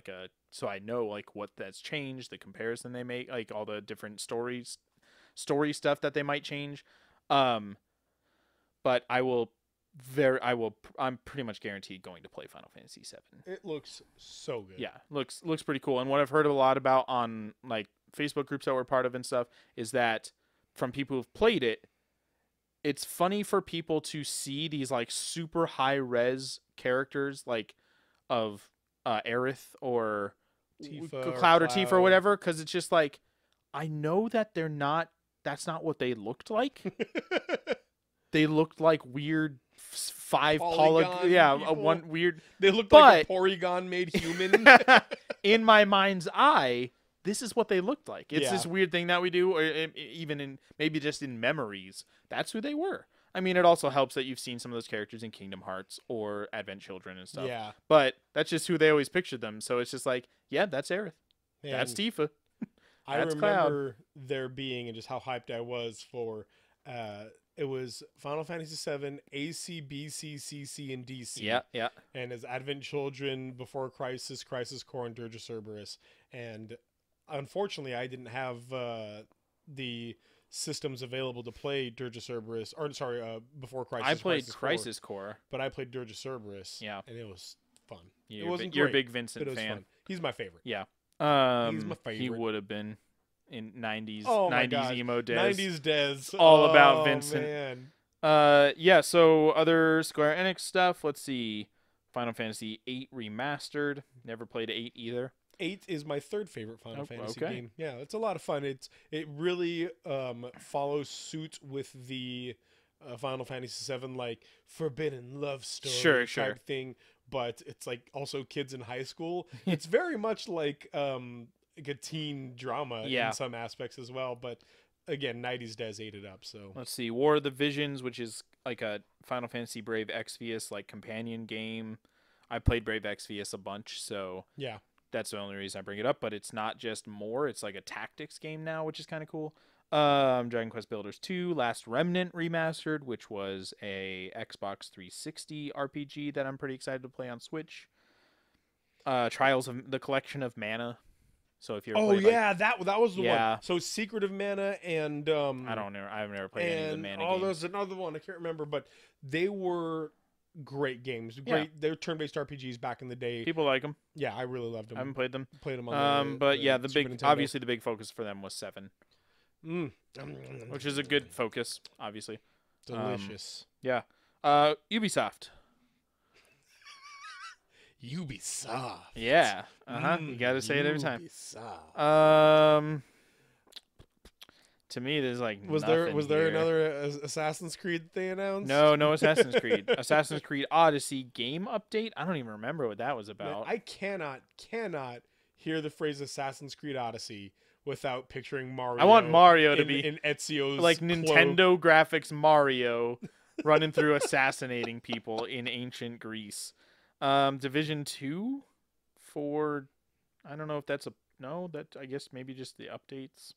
[SPEAKER 2] so I know like what that's changed, the comparison they make, like all the different story stuff that they might change. But I'm pretty much guaranteed going to play Final Fantasy VII.
[SPEAKER 1] It looks so good.
[SPEAKER 2] Yeah, looks pretty cool. And what I've heard a lot about on like Facebook groups that we're part of and stuff is that from people who've played it, it's funny for people to see these like super high res characters like of Aerith or
[SPEAKER 1] Tifa
[SPEAKER 2] Cloud
[SPEAKER 1] or
[SPEAKER 2] or Tifa or whatever, because it's just like, I know that that's not what they looked like. They looked like weird 5
[SPEAKER 1] Polygon people.
[SPEAKER 2] one weird.
[SPEAKER 1] They look
[SPEAKER 2] But-
[SPEAKER 1] like a Porygon made human.
[SPEAKER 2] In my mind's eye, this is what they looked like. It's
[SPEAKER 1] Yeah.
[SPEAKER 2] this weird thing that we do, or even in maybe just in memories. That's who they were. I mean, it also helps that you've seen some of those characters in Kingdom Hearts or Advent Children and stuff.
[SPEAKER 1] Yeah.
[SPEAKER 2] But that's just who they always pictured them. So it's just like, yeah, that's Aerith.
[SPEAKER 1] And
[SPEAKER 2] That's Tifa.
[SPEAKER 1] I
[SPEAKER 2] That's
[SPEAKER 1] remember there being, and just how hyped I was for, it was Final Fantasy VII, AC, BC, CC, and DC.
[SPEAKER 2] Yeah.
[SPEAKER 1] And as Advent Children, Before Crisis, Crisis Core, and Dirge of Cerberus. And unfortunately, I didn't have the systems available to play Dirge of Cerberus, or sorry, Before Crisis.
[SPEAKER 2] I played
[SPEAKER 1] Core,
[SPEAKER 2] Crisis Core.
[SPEAKER 1] but I played Dirge of Cerberus.
[SPEAKER 2] Yeah.
[SPEAKER 1] And it was fun.
[SPEAKER 2] You're,
[SPEAKER 1] it wasn't
[SPEAKER 2] you're a
[SPEAKER 1] great,
[SPEAKER 2] big
[SPEAKER 1] but
[SPEAKER 2] Vincent
[SPEAKER 1] it was
[SPEAKER 2] fan.
[SPEAKER 1] fun. He's my favorite.
[SPEAKER 2] Yeah.
[SPEAKER 1] He's my
[SPEAKER 2] He
[SPEAKER 1] favorite.
[SPEAKER 2] would have been in 90s,
[SPEAKER 1] Oh my
[SPEAKER 2] 90s
[SPEAKER 1] God.
[SPEAKER 2] emo Dez.
[SPEAKER 1] 90s Dez.
[SPEAKER 2] All about
[SPEAKER 1] Oh,
[SPEAKER 2] Vincent.
[SPEAKER 1] Man.
[SPEAKER 2] Yeah, so other Square Enix stuff. Let's see. Final Fantasy VIII Remastered. Never played 8 either.
[SPEAKER 1] 8 is my third favorite Final
[SPEAKER 2] Oh,
[SPEAKER 1] Fantasy
[SPEAKER 2] okay.
[SPEAKER 1] game. Yeah, it's a lot of fun. It really follows suit with the Final Fantasy VII like forbidden love story
[SPEAKER 2] Sure.
[SPEAKER 1] type thing, but it's like also kids in high school. It's very much like a teen drama
[SPEAKER 2] Yeah.
[SPEAKER 1] in some aspects as well. But again, 90s Dez ate it up. So
[SPEAKER 2] Let's see. War of the Visions, which is like a Final Fantasy Brave Exvius like companion game. I played Brave Exvius a bunch, so
[SPEAKER 1] yeah,
[SPEAKER 2] that's the only reason I bring it up. But it's not just more; it's like a tactics game now, which is kind of cool. Dragon Quest Builders 2, Last Remnant Remastered, which was a Xbox 360 RPG that I'm pretty excited to play on Switch. Trials of the Collection of Mana. So if you're
[SPEAKER 1] that was the
[SPEAKER 2] Yeah.
[SPEAKER 1] one. So Secret of Mana and
[SPEAKER 2] I don't know. I've never played any of the
[SPEAKER 1] and
[SPEAKER 2] Mana games.
[SPEAKER 1] there's another one I can't remember, but they were great games. Great, they're turn-based RPGs back in the day.
[SPEAKER 2] People like them.
[SPEAKER 1] Yeah, I really loved them.
[SPEAKER 2] I haven't played them.
[SPEAKER 1] Played them on
[SPEAKER 2] But yeah, the
[SPEAKER 1] Super
[SPEAKER 2] big
[SPEAKER 1] Nintendo.
[SPEAKER 2] obviously the big focus for them was 7,
[SPEAKER 1] Mm.
[SPEAKER 2] which is a good focus, obviously.
[SPEAKER 1] Delicious.
[SPEAKER 2] Yeah. Ubisoft.
[SPEAKER 1] Ubisoft.
[SPEAKER 2] Yeah. You got to say it every time.
[SPEAKER 1] Ubisoft.
[SPEAKER 2] To me, there's like
[SPEAKER 1] Was
[SPEAKER 2] nothing
[SPEAKER 1] there
[SPEAKER 2] here.
[SPEAKER 1] another Assassin's Creed they announced?
[SPEAKER 2] No Assassin's Creed. Assassin's Creed Odyssey game update. I don't even remember what that was
[SPEAKER 1] Man,
[SPEAKER 2] about.
[SPEAKER 1] I cannot hear the phrase Assassin's Creed Odyssey without picturing Mario.
[SPEAKER 2] I want Mario to be
[SPEAKER 1] in Ezio's
[SPEAKER 2] like
[SPEAKER 1] cloak.
[SPEAKER 2] Nintendo graphics Mario running through assassinating people in ancient Greece. Division 2 for I don't know if that's that I guess maybe just the updates.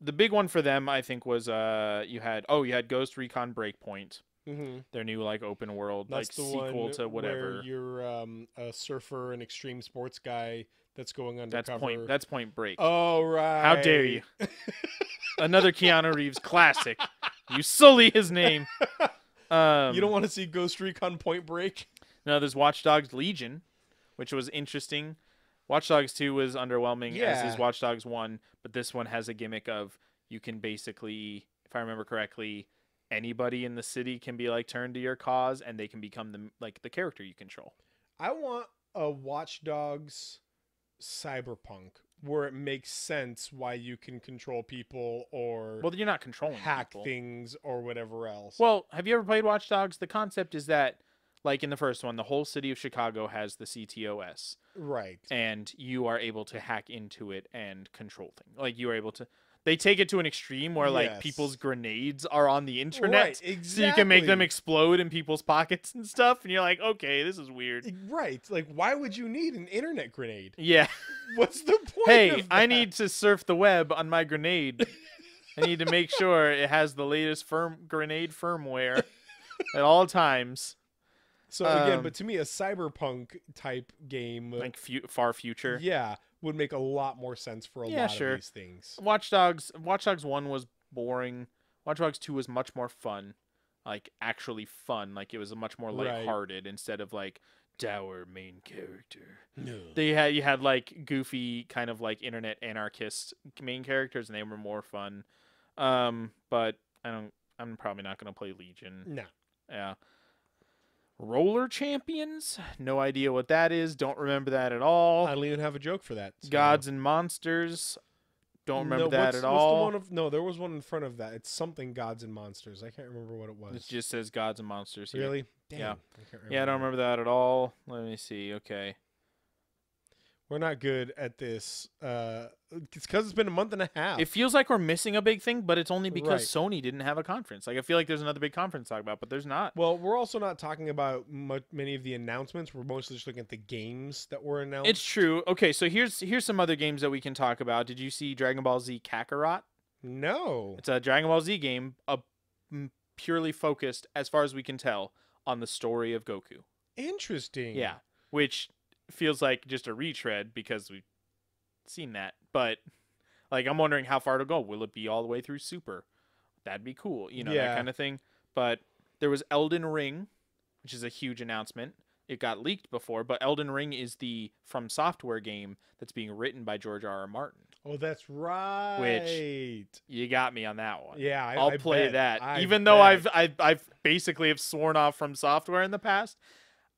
[SPEAKER 2] The big one for them I think was you had Ghost Recon Breakpoint.
[SPEAKER 1] Mm-hmm.
[SPEAKER 2] Their new like open world
[SPEAKER 1] That's
[SPEAKER 2] like
[SPEAKER 1] the
[SPEAKER 2] sequel
[SPEAKER 1] one
[SPEAKER 2] to whatever.
[SPEAKER 1] where you're a surfer, an extreme sports guy that's going undercover.
[SPEAKER 2] That's Point Break.
[SPEAKER 1] Oh right.
[SPEAKER 2] How dare you? Another Keanu Reeves classic. You sully his name.
[SPEAKER 1] You don't want to see Ghost Recon Point Break?
[SPEAKER 2] No, there's Watch Dogs Legion, which was interesting. Watch Dogs 2 was underwhelming, as is Watch Dogs 1, but this one has a gimmick of you can basically, if I remember correctly, anybody in the city can be like turned to your cause, and they can become the character you control.
[SPEAKER 1] I want a Watch Dogs cyberpunk where it makes sense why you can control people or
[SPEAKER 2] you're not controlling
[SPEAKER 1] hack
[SPEAKER 2] people.
[SPEAKER 1] things or whatever else.
[SPEAKER 2] Well, have you ever played Watch Dogs? The concept is that, like in the first one, the whole city of Chicago has the CTOS.
[SPEAKER 1] Right.
[SPEAKER 2] And you are able to hack into it and control things. Like you are able to. They take it to an extreme where like people's grenades are on the internet,
[SPEAKER 1] right, exactly.
[SPEAKER 2] So you can make them explode in people's pockets and stuff. And you're like, okay, this is weird.
[SPEAKER 1] Right. Like, why would you need an internet grenade?
[SPEAKER 2] Yeah.
[SPEAKER 1] What's the point?
[SPEAKER 2] Hey,
[SPEAKER 1] of that?
[SPEAKER 2] I need to surf the web on my grenade. I need to make sure it has the latest grenade firmware at all times.
[SPEAKER 1] So again, but to me, a cyberpunk type game,
[SPEAKER 2] like far future,
[SPEAKER 1] would make a lot more sense for a lot of these things.
[SPEAKER 2] Watch Dogs 1 was boring. Watch Dogs 2 was much more fun, like actually fun. Like it was a much more lighthearted instead of like dour main character.
[SPEAKER 1] No,
[SPEAKER 2] you had like goofy kind of like internet anarchist main characters, and they were more fun. But I'm probably not gonna play Legion.
[SPEAKER 1] No.
[SPEAKER 2] Yeah. Roller Champions? No idea what that is. Don't remember that at all.
[SPEAKER 1] I don't even have a joke for that. So.
[SPEAKER 2] Gods and Monsters? Don't remember that at all.
[SPEAKER 1] There was one in front of that. It's something Gods and Monsters. I can't remember what it was.
[SPEAKER 2] It just says Gods and Monsters here.
[SPEAKER 1] Really? Damn.
[SPEAKER 2] Yeah.
[SPEAKER 1] I
[SPEAKER 2] don't remember that at all. Let me see. Okay.
[SPEAKER 1] We're not good at this. It's because it's been a month and a half.
[SPEAKER 2] It feels like we're missing a big thing, but it's only because Sony didn't have a conference. Like I feel like there's another big conference to talk about, but there's not.
[SPEAKER 1] Well, we're also not talking about many of the announcements. We're mostly just looking at the games that were announced.
[SPEAKER 2] It's true. Okay, so here's some other games that we can talk about. Did you see Dragon Ball Z Kakarot?
[SPEAKER 1] No.
[SPEAKER 2] It's a Dragon Ball Z game, purely focused, as far as we can tell, on the story of Goku.
[SPEAKER 1] Interesting.
[SPEAKER 2] Yeah, which feels like just a retread because we've seen that, but like I'm wondering how far to go. Will it be all the way through Super? That'd be cool, that kind of thing. But there was Elden Ring, which is a huge announcement. It got leaked before, but Elden Ring is the From Software game that's being written by George R.R. Martin.
[SPEAKER 1] Oh, that's right.
[SPEAKER 2] Which you got me on that one.
[SPEAKER 1] Yeah,
[SPEAKER 2] I'll play that. Even though I've basically have sworn off From Software in the past.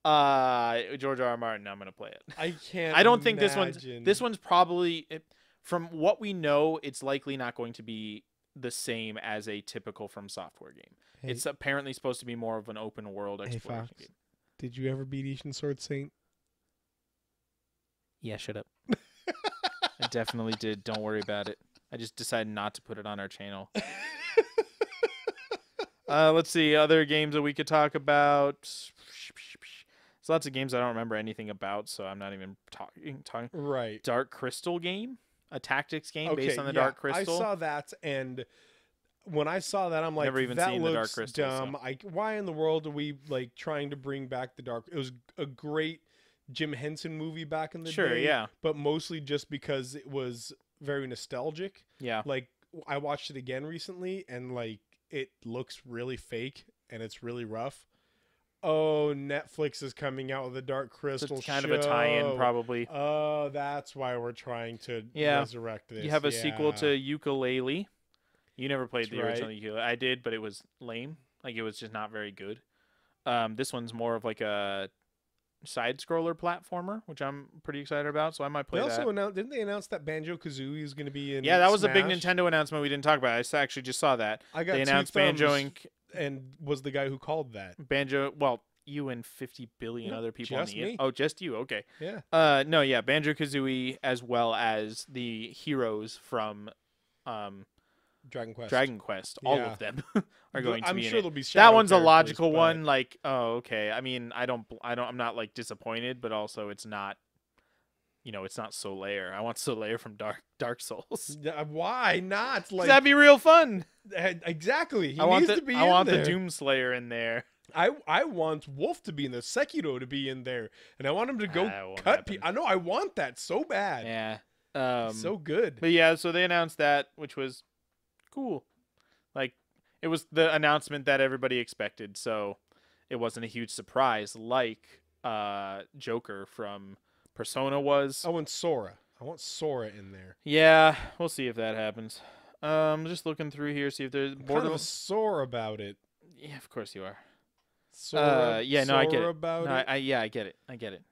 [SPEAKER 2] George R.R. Martin, I'm gonna play it.
[SPEAKER 1] I can't.
[SPEAKER 2] I don't think this one's probably, from what we know, it's likely not going to be the same as a typical From Software game. Hey, it's apparently supposed to be more of an open world exploration game.
[SPEAKER 1] Did you ever beat Ishin Sword Saint?
[SPEAKER 2] Yeah, shut up. I definitely did. Don't worry about it. I just decided not to put it on our channel. Let's see other games that we could talk about. There's lots of games I don't remember anything about, so I'm not even talking.
[SPEAKER 1] Right.
[SPEAKER 2] Dark Crystal game, a tactics game based on the Dark Crystal.
[SPEAKER 1] I saw that, and when I saw that, I'm like,
[SPEAKER 2] never even
[SPEAKER 1] that
[SPEAKER 2] seen
[SPEAKER 1] looks
[SPEAKER 2] the Dark Crystal,
[SPEAKER 1] dumb.
[SPEAKER 2] So.
[SPEAKER 1] Why in the world are we like trying to bring back the Dark? It was a great Jim Henson movie back in the day.
[SPEAKER 2] Sure, yeah.
[SPEAKER 1] But mostly just because it was very nostalgic.
[SPEAKER 2] Yeah.
[SPEAKER 1] Like I watched it again recently, and like it looks really fake and it's really rough. Oh, Netflix is coming out with a Dark Crystal
[SPEAKER 2] show. Kind of a tie-in, probably.
[SPEAKER 1] Oh, that's why we're trying to resurrect this.
[SPEAKER 2] You have a sequel to Yooka-Laylee. You never played
[SPEAKER 1] That's
[SPEAKER 2] the original Yooka-Laylee. I did, but it was lame. Like, it was just not very good. This one's more of like a side scroller platformer, which I'm pretty excited about. So I might play
[SPEAKER 1] They
[SPEAKER 2] that.
[SPEAKER 1] also announced, didn't they announce that Banjo-Kazooie is going to be in
[SPEAKER 2] Yeah, that was a big
[SPEAKER 1] Smash?
[SPEAKER 2] Nintendo announcement we didn't talk about. actually just saw that.
[SPEAKER 1] I got
[SPEAKER 2] They
[SPEAKER 1] two
[SPEAKER 2] announced
[SPEAKER 1] thumbs
[SPEAKER 2] and
[SPEAKER 1] was the guy who called that.
[SPEAKER 2] Well, you and 50 billion other people on
[SPEAKER 1] just
[SPEAKER 2] the
[SPEAKER 1] me.
[SPEAKER 2] Oh, just you. Okay.
[SPEAKER 1] Yeah.
[SPEAKER 2] No, yeah, Banjo-Kazooie as well as the heroes from
[SPEAKER 1] Dragon Quest.
[SPEAKER 2] all
[SPEAKER 1] Yeah.
[SPEAKER 2] of them are going to
[SPEAKER 1] I'm
[SPEAKER 2] be
[SPEAKER 1] sure
[SPEAKER 2] in it.
[SPEAKER 1] there'll be
[SPEAKER 2] That
[SPEAKER 1] shadow
[SPEAKER 2] one's a
[SPEAKER 1] characters,
[SPEAKER 2] logical
[SPEAKER 1] but-
[SPEAKER 2] one. Like, oh, okay. I mean, I'm not like disappointed, but also it's not, it's not Solaire. I want Solaire from Dark Souls.
[SPEAKER 1] Why not? Like
[SPEAKER 2] That'd be real fun.
[SPEAKER 1] exactly. He
[SPEAKER 2] I want
[SPEAKER 1] needs to be
[SPEAKER 2] I
[SPEAKER 1] in
[SPEAKER 2] want
[SPEAKER 1] there.
[SPEAKER 2] the Doomslayer in there.
[SPEAKER 1] I want Wolf to be in there, Sekiro to be in there, and I want him to go
[SPEAKER 2] That won't
[SPEAKER 1] cut
[SPEAKER 2] happen.
[SPEAKER 1] people. I know I want that so bad.
[SPEAKER 2] Yeah.
[SPEAKER 1] So good.
[SPEAKER 2] But yeah, so they announced that, which was cool. Like, it was the announcement that everybody expected, so it wasn't a huge surprise like Joker from Persona was.
[SPEAKER 1] I want Sora. I want Sora in there.
[SPEAKER 2] Yeah, we'll see if that happens. Just looking through here, see if there's
[SPEAKER 1] Kind of sore about it.
[SPEAKER 2] Yeah, of course you are.
[SPEAKER 1] Sora,
[SPEAKER 2] yeah, no, I get it.
[SPEAKER 1] About
[SPEAKER 2] No,
[SPEAKER 1] it.
[SPEAKER 2] I get it. I get it.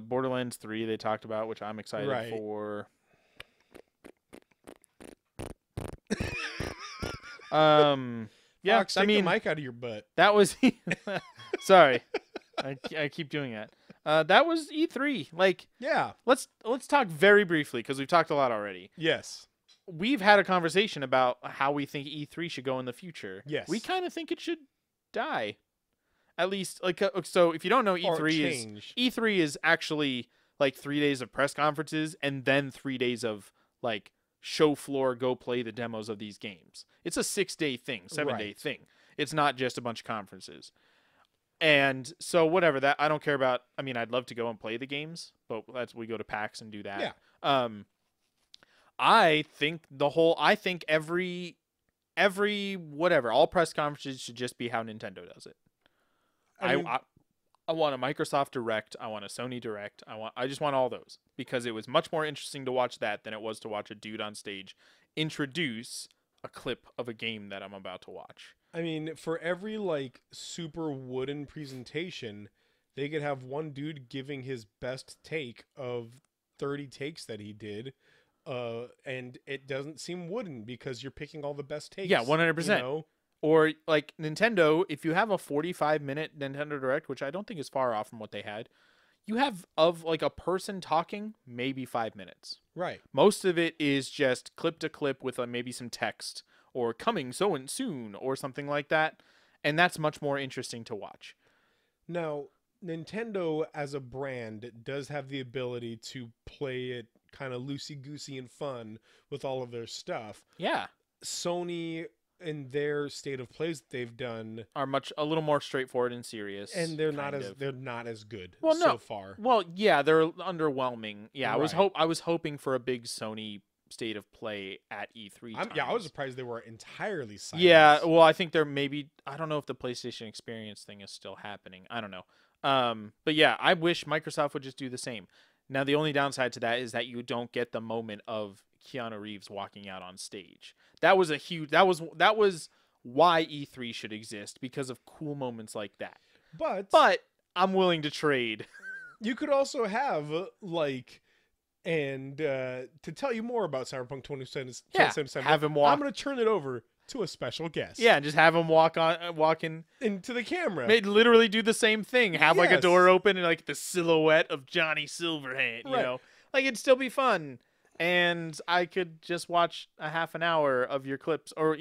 [SPEAKER 2] Borderlands 3 they talked about, which I'm excited
[SPEAKER 1] Right.
[SPEAKER 2] for. Yeah,
[SPEAKER 1] Fox, take
[SPEAKER 2] I mean,
[SPEAKER 1] the mic out of your butt.
[SPEAKER 2] that was sorry. I keep doing that. That was E3. Like,
[SPEAKER 1] Yeah.
[SPEAKER 2] let's talk very briefly because we've talked a lot already.
[SPEAKER 1] Yes.
[SPEAKER 2] We've had a conversation about how we think E3 should go in the future.
[SPEAKER 1] Yes.
[SPEAKER 2] We kind of think it should die. At least, like, so if you don't know,
[SPEAKER 1] Or
[SPEAKER 2] E3
[SPEAKER 1] change.
[SPEAKER 2] is actually like 3 days of press conferences and then 3 days of like show floor, go play the demos of these games. It's a 6-day thing, 7-day
[SPEAKER 1] Right.
[SPEAKER 2] thing. It's not just a bunch of conferences. And so whatever that, I don't care about. I mean, I'd love to go and play the games, but we go to PAX and do that.
[SPEAKER 1] Yeah.
[SPEAKER 2] I think every whatever, all press conferences should just be how Nintendo does it.
[SPEAKER 1] I mean-
[SPEAKER 2] I want a Microsoft Direct. I want a Sony Direct. I just want all those because it was much more interesting to watch that than it was to watch a dude on stage introduce a clip of a game that I'm about to watch.
[SPEAKER 1] I mean, for every like super wooden presentation, they could have one dude giving his best take of 30 takes that he did. And it doesn't seem wooden because you're picking all the best takes.
[SPEAKER 2] Yeah, 100%.
[SPEAKER 1] You know?
[SPEAKER 2] Or like Nintendo, if you have a 45-minute Nintendo Direct, which I don't think is far off from what they had, you have of like a person talking maybe 5 minutes.
[SPEAKER 1] Right.
[SPEAKER 2] Most of it is just clip to clip with maybe some text or coming so and soon or something like that, and that's much more interesting to watch.
[SPEAKER 1] Now, Nintendo as a brand does have the ability to play it kind of loosey-goosey and fun with all of their stuff.
[SPEAKER 2] Yeah,
[SPEAKER 1] Sony and their state of plays that they've done
[SPEAKER 2] are a little more straightforward and serious,
[SPEAKER 1] and they're not
[SPEAKER 2] kind
[SPEAKER 1] as
[SPEAKER 2] of.
[SPEAKER 1] good
[SPEAKER 2] Well, no.
[SPEAKER 1] so far.
[SPEAKER 2] Well, yeah, they're underwhelming. Yeah,
[SPEAKER 1] Right.
[SPEAKER 2] I was hoping for a big Sony state of play at E3.
[SPEAKER 1] I was surprised they were entirely silent.
[SPEAKER 2] Yeah, well, I think they're maybe. I don't know if the PlayStation Experience thing is still happening. I don't know. But yeah, I wish Microsoft would just do the same. Now, the only downside to that is that you don't get the moment of Keanu Reeves walking out on stage. That was a huge. That was why E3 should exist, because of cool moments like that. But I'm willing to trade.
[SPEAKER 1] You could also have like. And to tell you more about Cyberpunk 2077,
[SPEAKER 2] have him walk.
[SPEAKER 1] I'm going to turn it over to a special guest.
[SPEAKER 2] Yeah, just have him walk in
[SPEAKER 1] Into the camera.
[SPEAKER 2] literally do the same thing. Have like a
[SPEAKER 1] Yes.
[SPEAKER 2] door open and like the silhouette of Johnny Silverhand. You
[SPEAKER 1] Right.
[SPEAKER 2] know, like it'd still be fun. And I could just watch a half an hour of your clips, or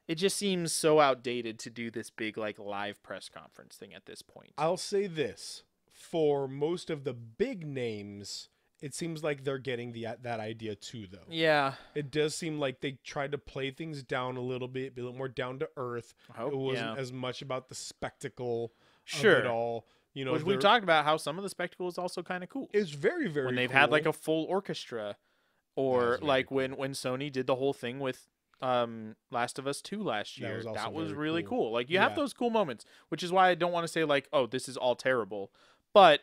[SPEAKER 2] it just seems so outdated to do this big like live press conference thing at this point.
[SPEAKER 1] I'll say this. For most of the big names, it seems like they're getting that idea too, though.
[SPEAKER 2] Yeah,
[SPEAKER 1] It does seem like they tried to play things down a little bit, be a little more down to earth.
[SPEAKER 2] I hope,
[SPEAKER 1] It wasn't
[SPEAKER 2] yeah.
[SPEAKER 1] as much about the spectacle
[SPEAKER 2] Sure.
[SPEAKER 1] of it all. You know,
[SPEAKER 2] Which we've talked about how some of the spectacle is also kind of cool.
[SPEAKER 1] It's very, very
[SPEAKER 2] When they've
[SPEAKER 1] cool.
[SPEAKER 2] had like a full orchestra, or
[SPEAKER 1] was very
[SPEAKER 2] like when Sony did the whole thing with Last of Us 2 last
[SPEAKER 1] That
[SPEAKER 2] year.
[SPEAKER 1] was also
[SPEAKER 2] That was
[SPEAKER 1] very
[SPEAKER 2] really
[SPEAKER 1] cool.
[SPEAKER 2] cool. Like you have
[SPEAKER 1] Yeah.
[SPEAKER 2] those cool moments, which is why I don't want to say like, oh, this is all terrible. But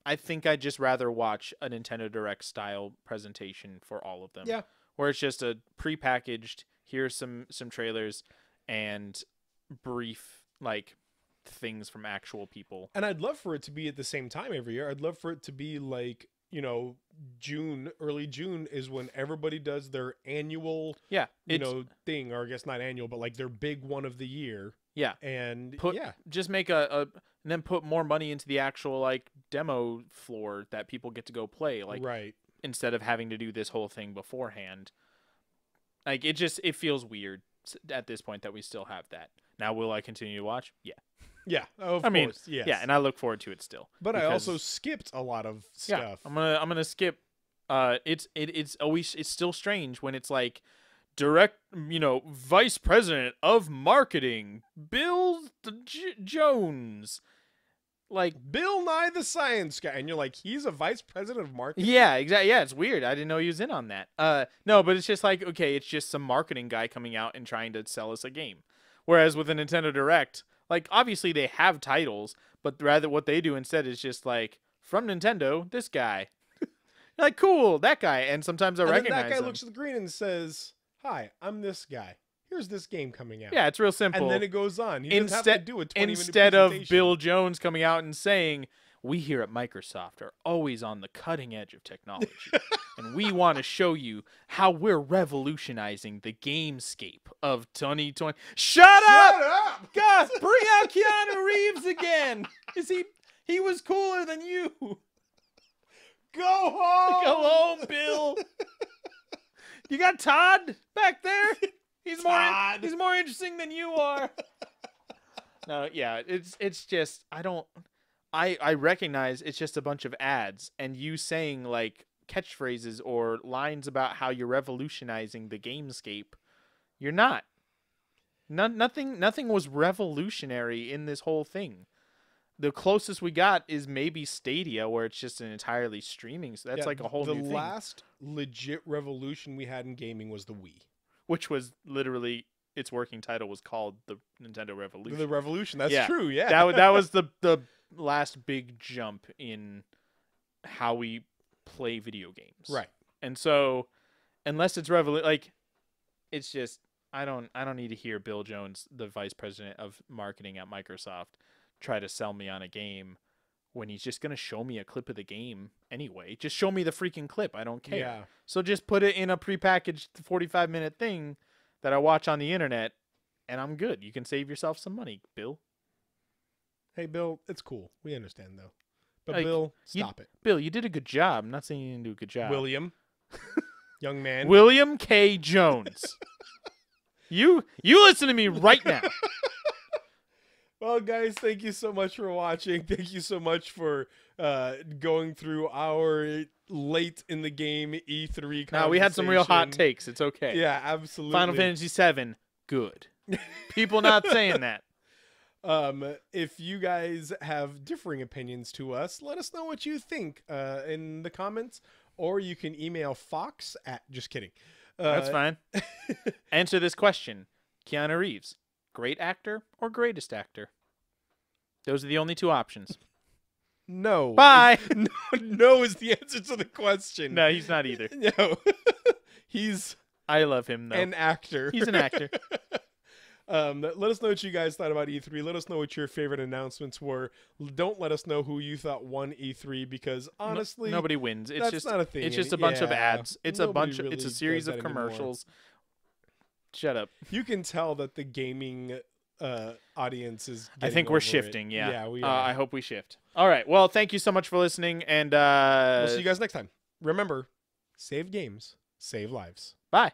[SPEAKER 2] I think I'd just rather watch a Nintendo Direct style presentation for all of them.
[SPEAKER 1] Yeah.
[SPEAKER 2] Where it's just a prepackaged, here's some trailers, and brief like things from actual people.
[SPEAKER 1] And I'd love for it to be at the same time every year. I'd love for it to be like, you know, June, early June is when everybody does their annual,
[SPEAKER 2] Yeah,
[SPEAKER 1] you know, thing, or I guess not annual, but like their big one of the year.
[SPEAKER 2] yeah.
[SPEAKER 1] And
[SPEAKER 2] Just make and then put more money into the actual like demo floor that people get to go play, like
[SPEAKER 1] right.
[SPEAKER 2] instead of having to do this whole thing beforehand. Like it feels weird at this point that we still have that. Now, will I continue to watch? Yeah.
[SPEAKER 1] Yeah, of course, yes.
[SPEAKER 2] Yeah, and I look forward to it still.
[SPEAKER 1] But I also skipped a lot of stuff.
[SPEAKER 2] Yeah, I'm gonna skip. It's always still strange when it's like direct, you know, vice president of marketing, Bill Jones, like
[SPEAKER 1] Bill Nye the Science Guy, and you're like, he's a vice president of marketing.
[SPEAKER 2] Yeah, exactly. Yeah, it's weird. I didn't know he was in on that. No, but it's just like, okay, it's just some marketing guy coming out and trying to sell us a game. Whereas with a Nintendo Direct, like obviously they have titles, but rather what they do instead is just like, from Nintendo, this guy. Like, cool, that guy. And sometimes I recognize
[SPEAKER 1] that guy
[SPEAKER 2] him.
[SPEAKER 1] looks at the screen and says, "Hi, I'm this guy. Here's this game coming out."
[SPEAKER 2] Yeah, it's real simple.
[SPEAKER 1] And then it goes on. He doesn't have to do a 20-minute
[SPEAKER 2] instead of
[SPEAKER 1] presentation.
[SPEAKER 2] Bill Jones coming out and saying, "We here at Microsoft are always on the cutting edge of technology, and we want to show you how we're revolutionizing the gamescape of 2020." Shut up! God, bring out Keanu Reeves again. He was cooler than you.
[SPEAKER 1] Go home!
[SPEAKER 2] Go home, Bill. You got Todd back there? He's more interesting than you are. No, yeah, it's just I recognize it's just a bunch of ads and you saying like catchphrases or lines about how you're revolutionizing the gamescape. You're not. Nothing was revolutionary in this whole thing. The closest we got is maybe Stadia, where it's just an entirely streaming. So that's like a whole new thing.
[SPEAKER 1] The last legit revolution we had in gaming was the Wii.
[SPEAKER 2] Which was literally, its working title was called the Nintendo Revolution.
[SPEAKER 1] The Revolution, that's true, yeah.
[SPEAKER 2] That was the last big jump in how we play video games.
[SPEAKER 1] Right.
[SPEAKER 2] And so, unless it's like, it's just, I don't need to hear Bill Jones, the vice president of marketing at Microsoft, try to sell me on a game when he's just going to show me a clip of the game anyway. Just show me the freaking clip. I don't care.
[SPEAKER 1] Yeah.
[SPEAKER 2] So just put it in a prepackaged 45-minute thing that I watch on the internet, and I'm good. You can save yourself some money, Bill.
[SPEAKER 1] Hey, Bill, it's cool. We understand, though. But,
[SPEAKER 2] like,
[SPEAKER 1] Bill, stop it.
[SPEAKER 2] Bill, you did a good job. I'm not saying you didn't do a good job.
[SPEAKER 1] William. Young man.
[SPEAKER 2] William K. Jones. You listen to me right now.
[SPEAKER 1] Well, guys, thank you so much for watching. Thank you so much for going through our late in the game E3 conversation.
[SPEAKER 2] Now, we had some real hot takes. It's okay.
[SPEAKER 1] Yeah, absolutely.
[SPEAKER 2] Final Fantasy VII, good. People not saying that.
[SPEAKER 1] If you guys have differing opinions to us, let us know what you think in the comments, or you can email Fox at... Just kidding.
[SPEAKER 2] That's fine. Answer this question. Keanu Reeves. Great actor or greatest actor? Those are the only two options.
[SPEAKER 1] No.
[SPEAKER 2] Bye.
[SPEAKER 1] No is the answer to the question.
[SPEAKER 2] No, he's not either.
[SPEAKER 1] No. He's
[SPEAKER 2] I love him, though.
[SPEAKER 1] an actor.
[SPEAKER 2] He's an actor.
[SPEAKER 1] Let us know what you guys thought about E3. Let us know what your favorite announcements were. Don't let us know who you thought won E3 because honestly,
[SPEAKER 2] nobody wins. It's
[SPEAKER 1] that's
[SPEAKER 2] just
[SPEAKER 1] not a thing.
[SPEAKER 2] It's just a bunch of ads. It's
[SPEAKER 1] Nobody
[SPEAKER 2] it's a
[SPEAKER 1] really
[SPEAKER 2] series
[SPEAKER 1] does
[SPEAKER 2] of
[SPEAKER 1] that anymore.
[SPEAKER 2] commercials. Shut up.
[SPEAKER 1] You can tell that the gaming audience is
[SPEAKER 2] I think we're shifting, yeah.
[SPEAKER 1] Yeah, we are.
[SPEAKER 2] I hope we shift. All right. Well, thank you so much for listening, and
[SPEAKER 1] we'll see you guys next time. Remember, save games, save lives.
[SPEAKER 2] Bye.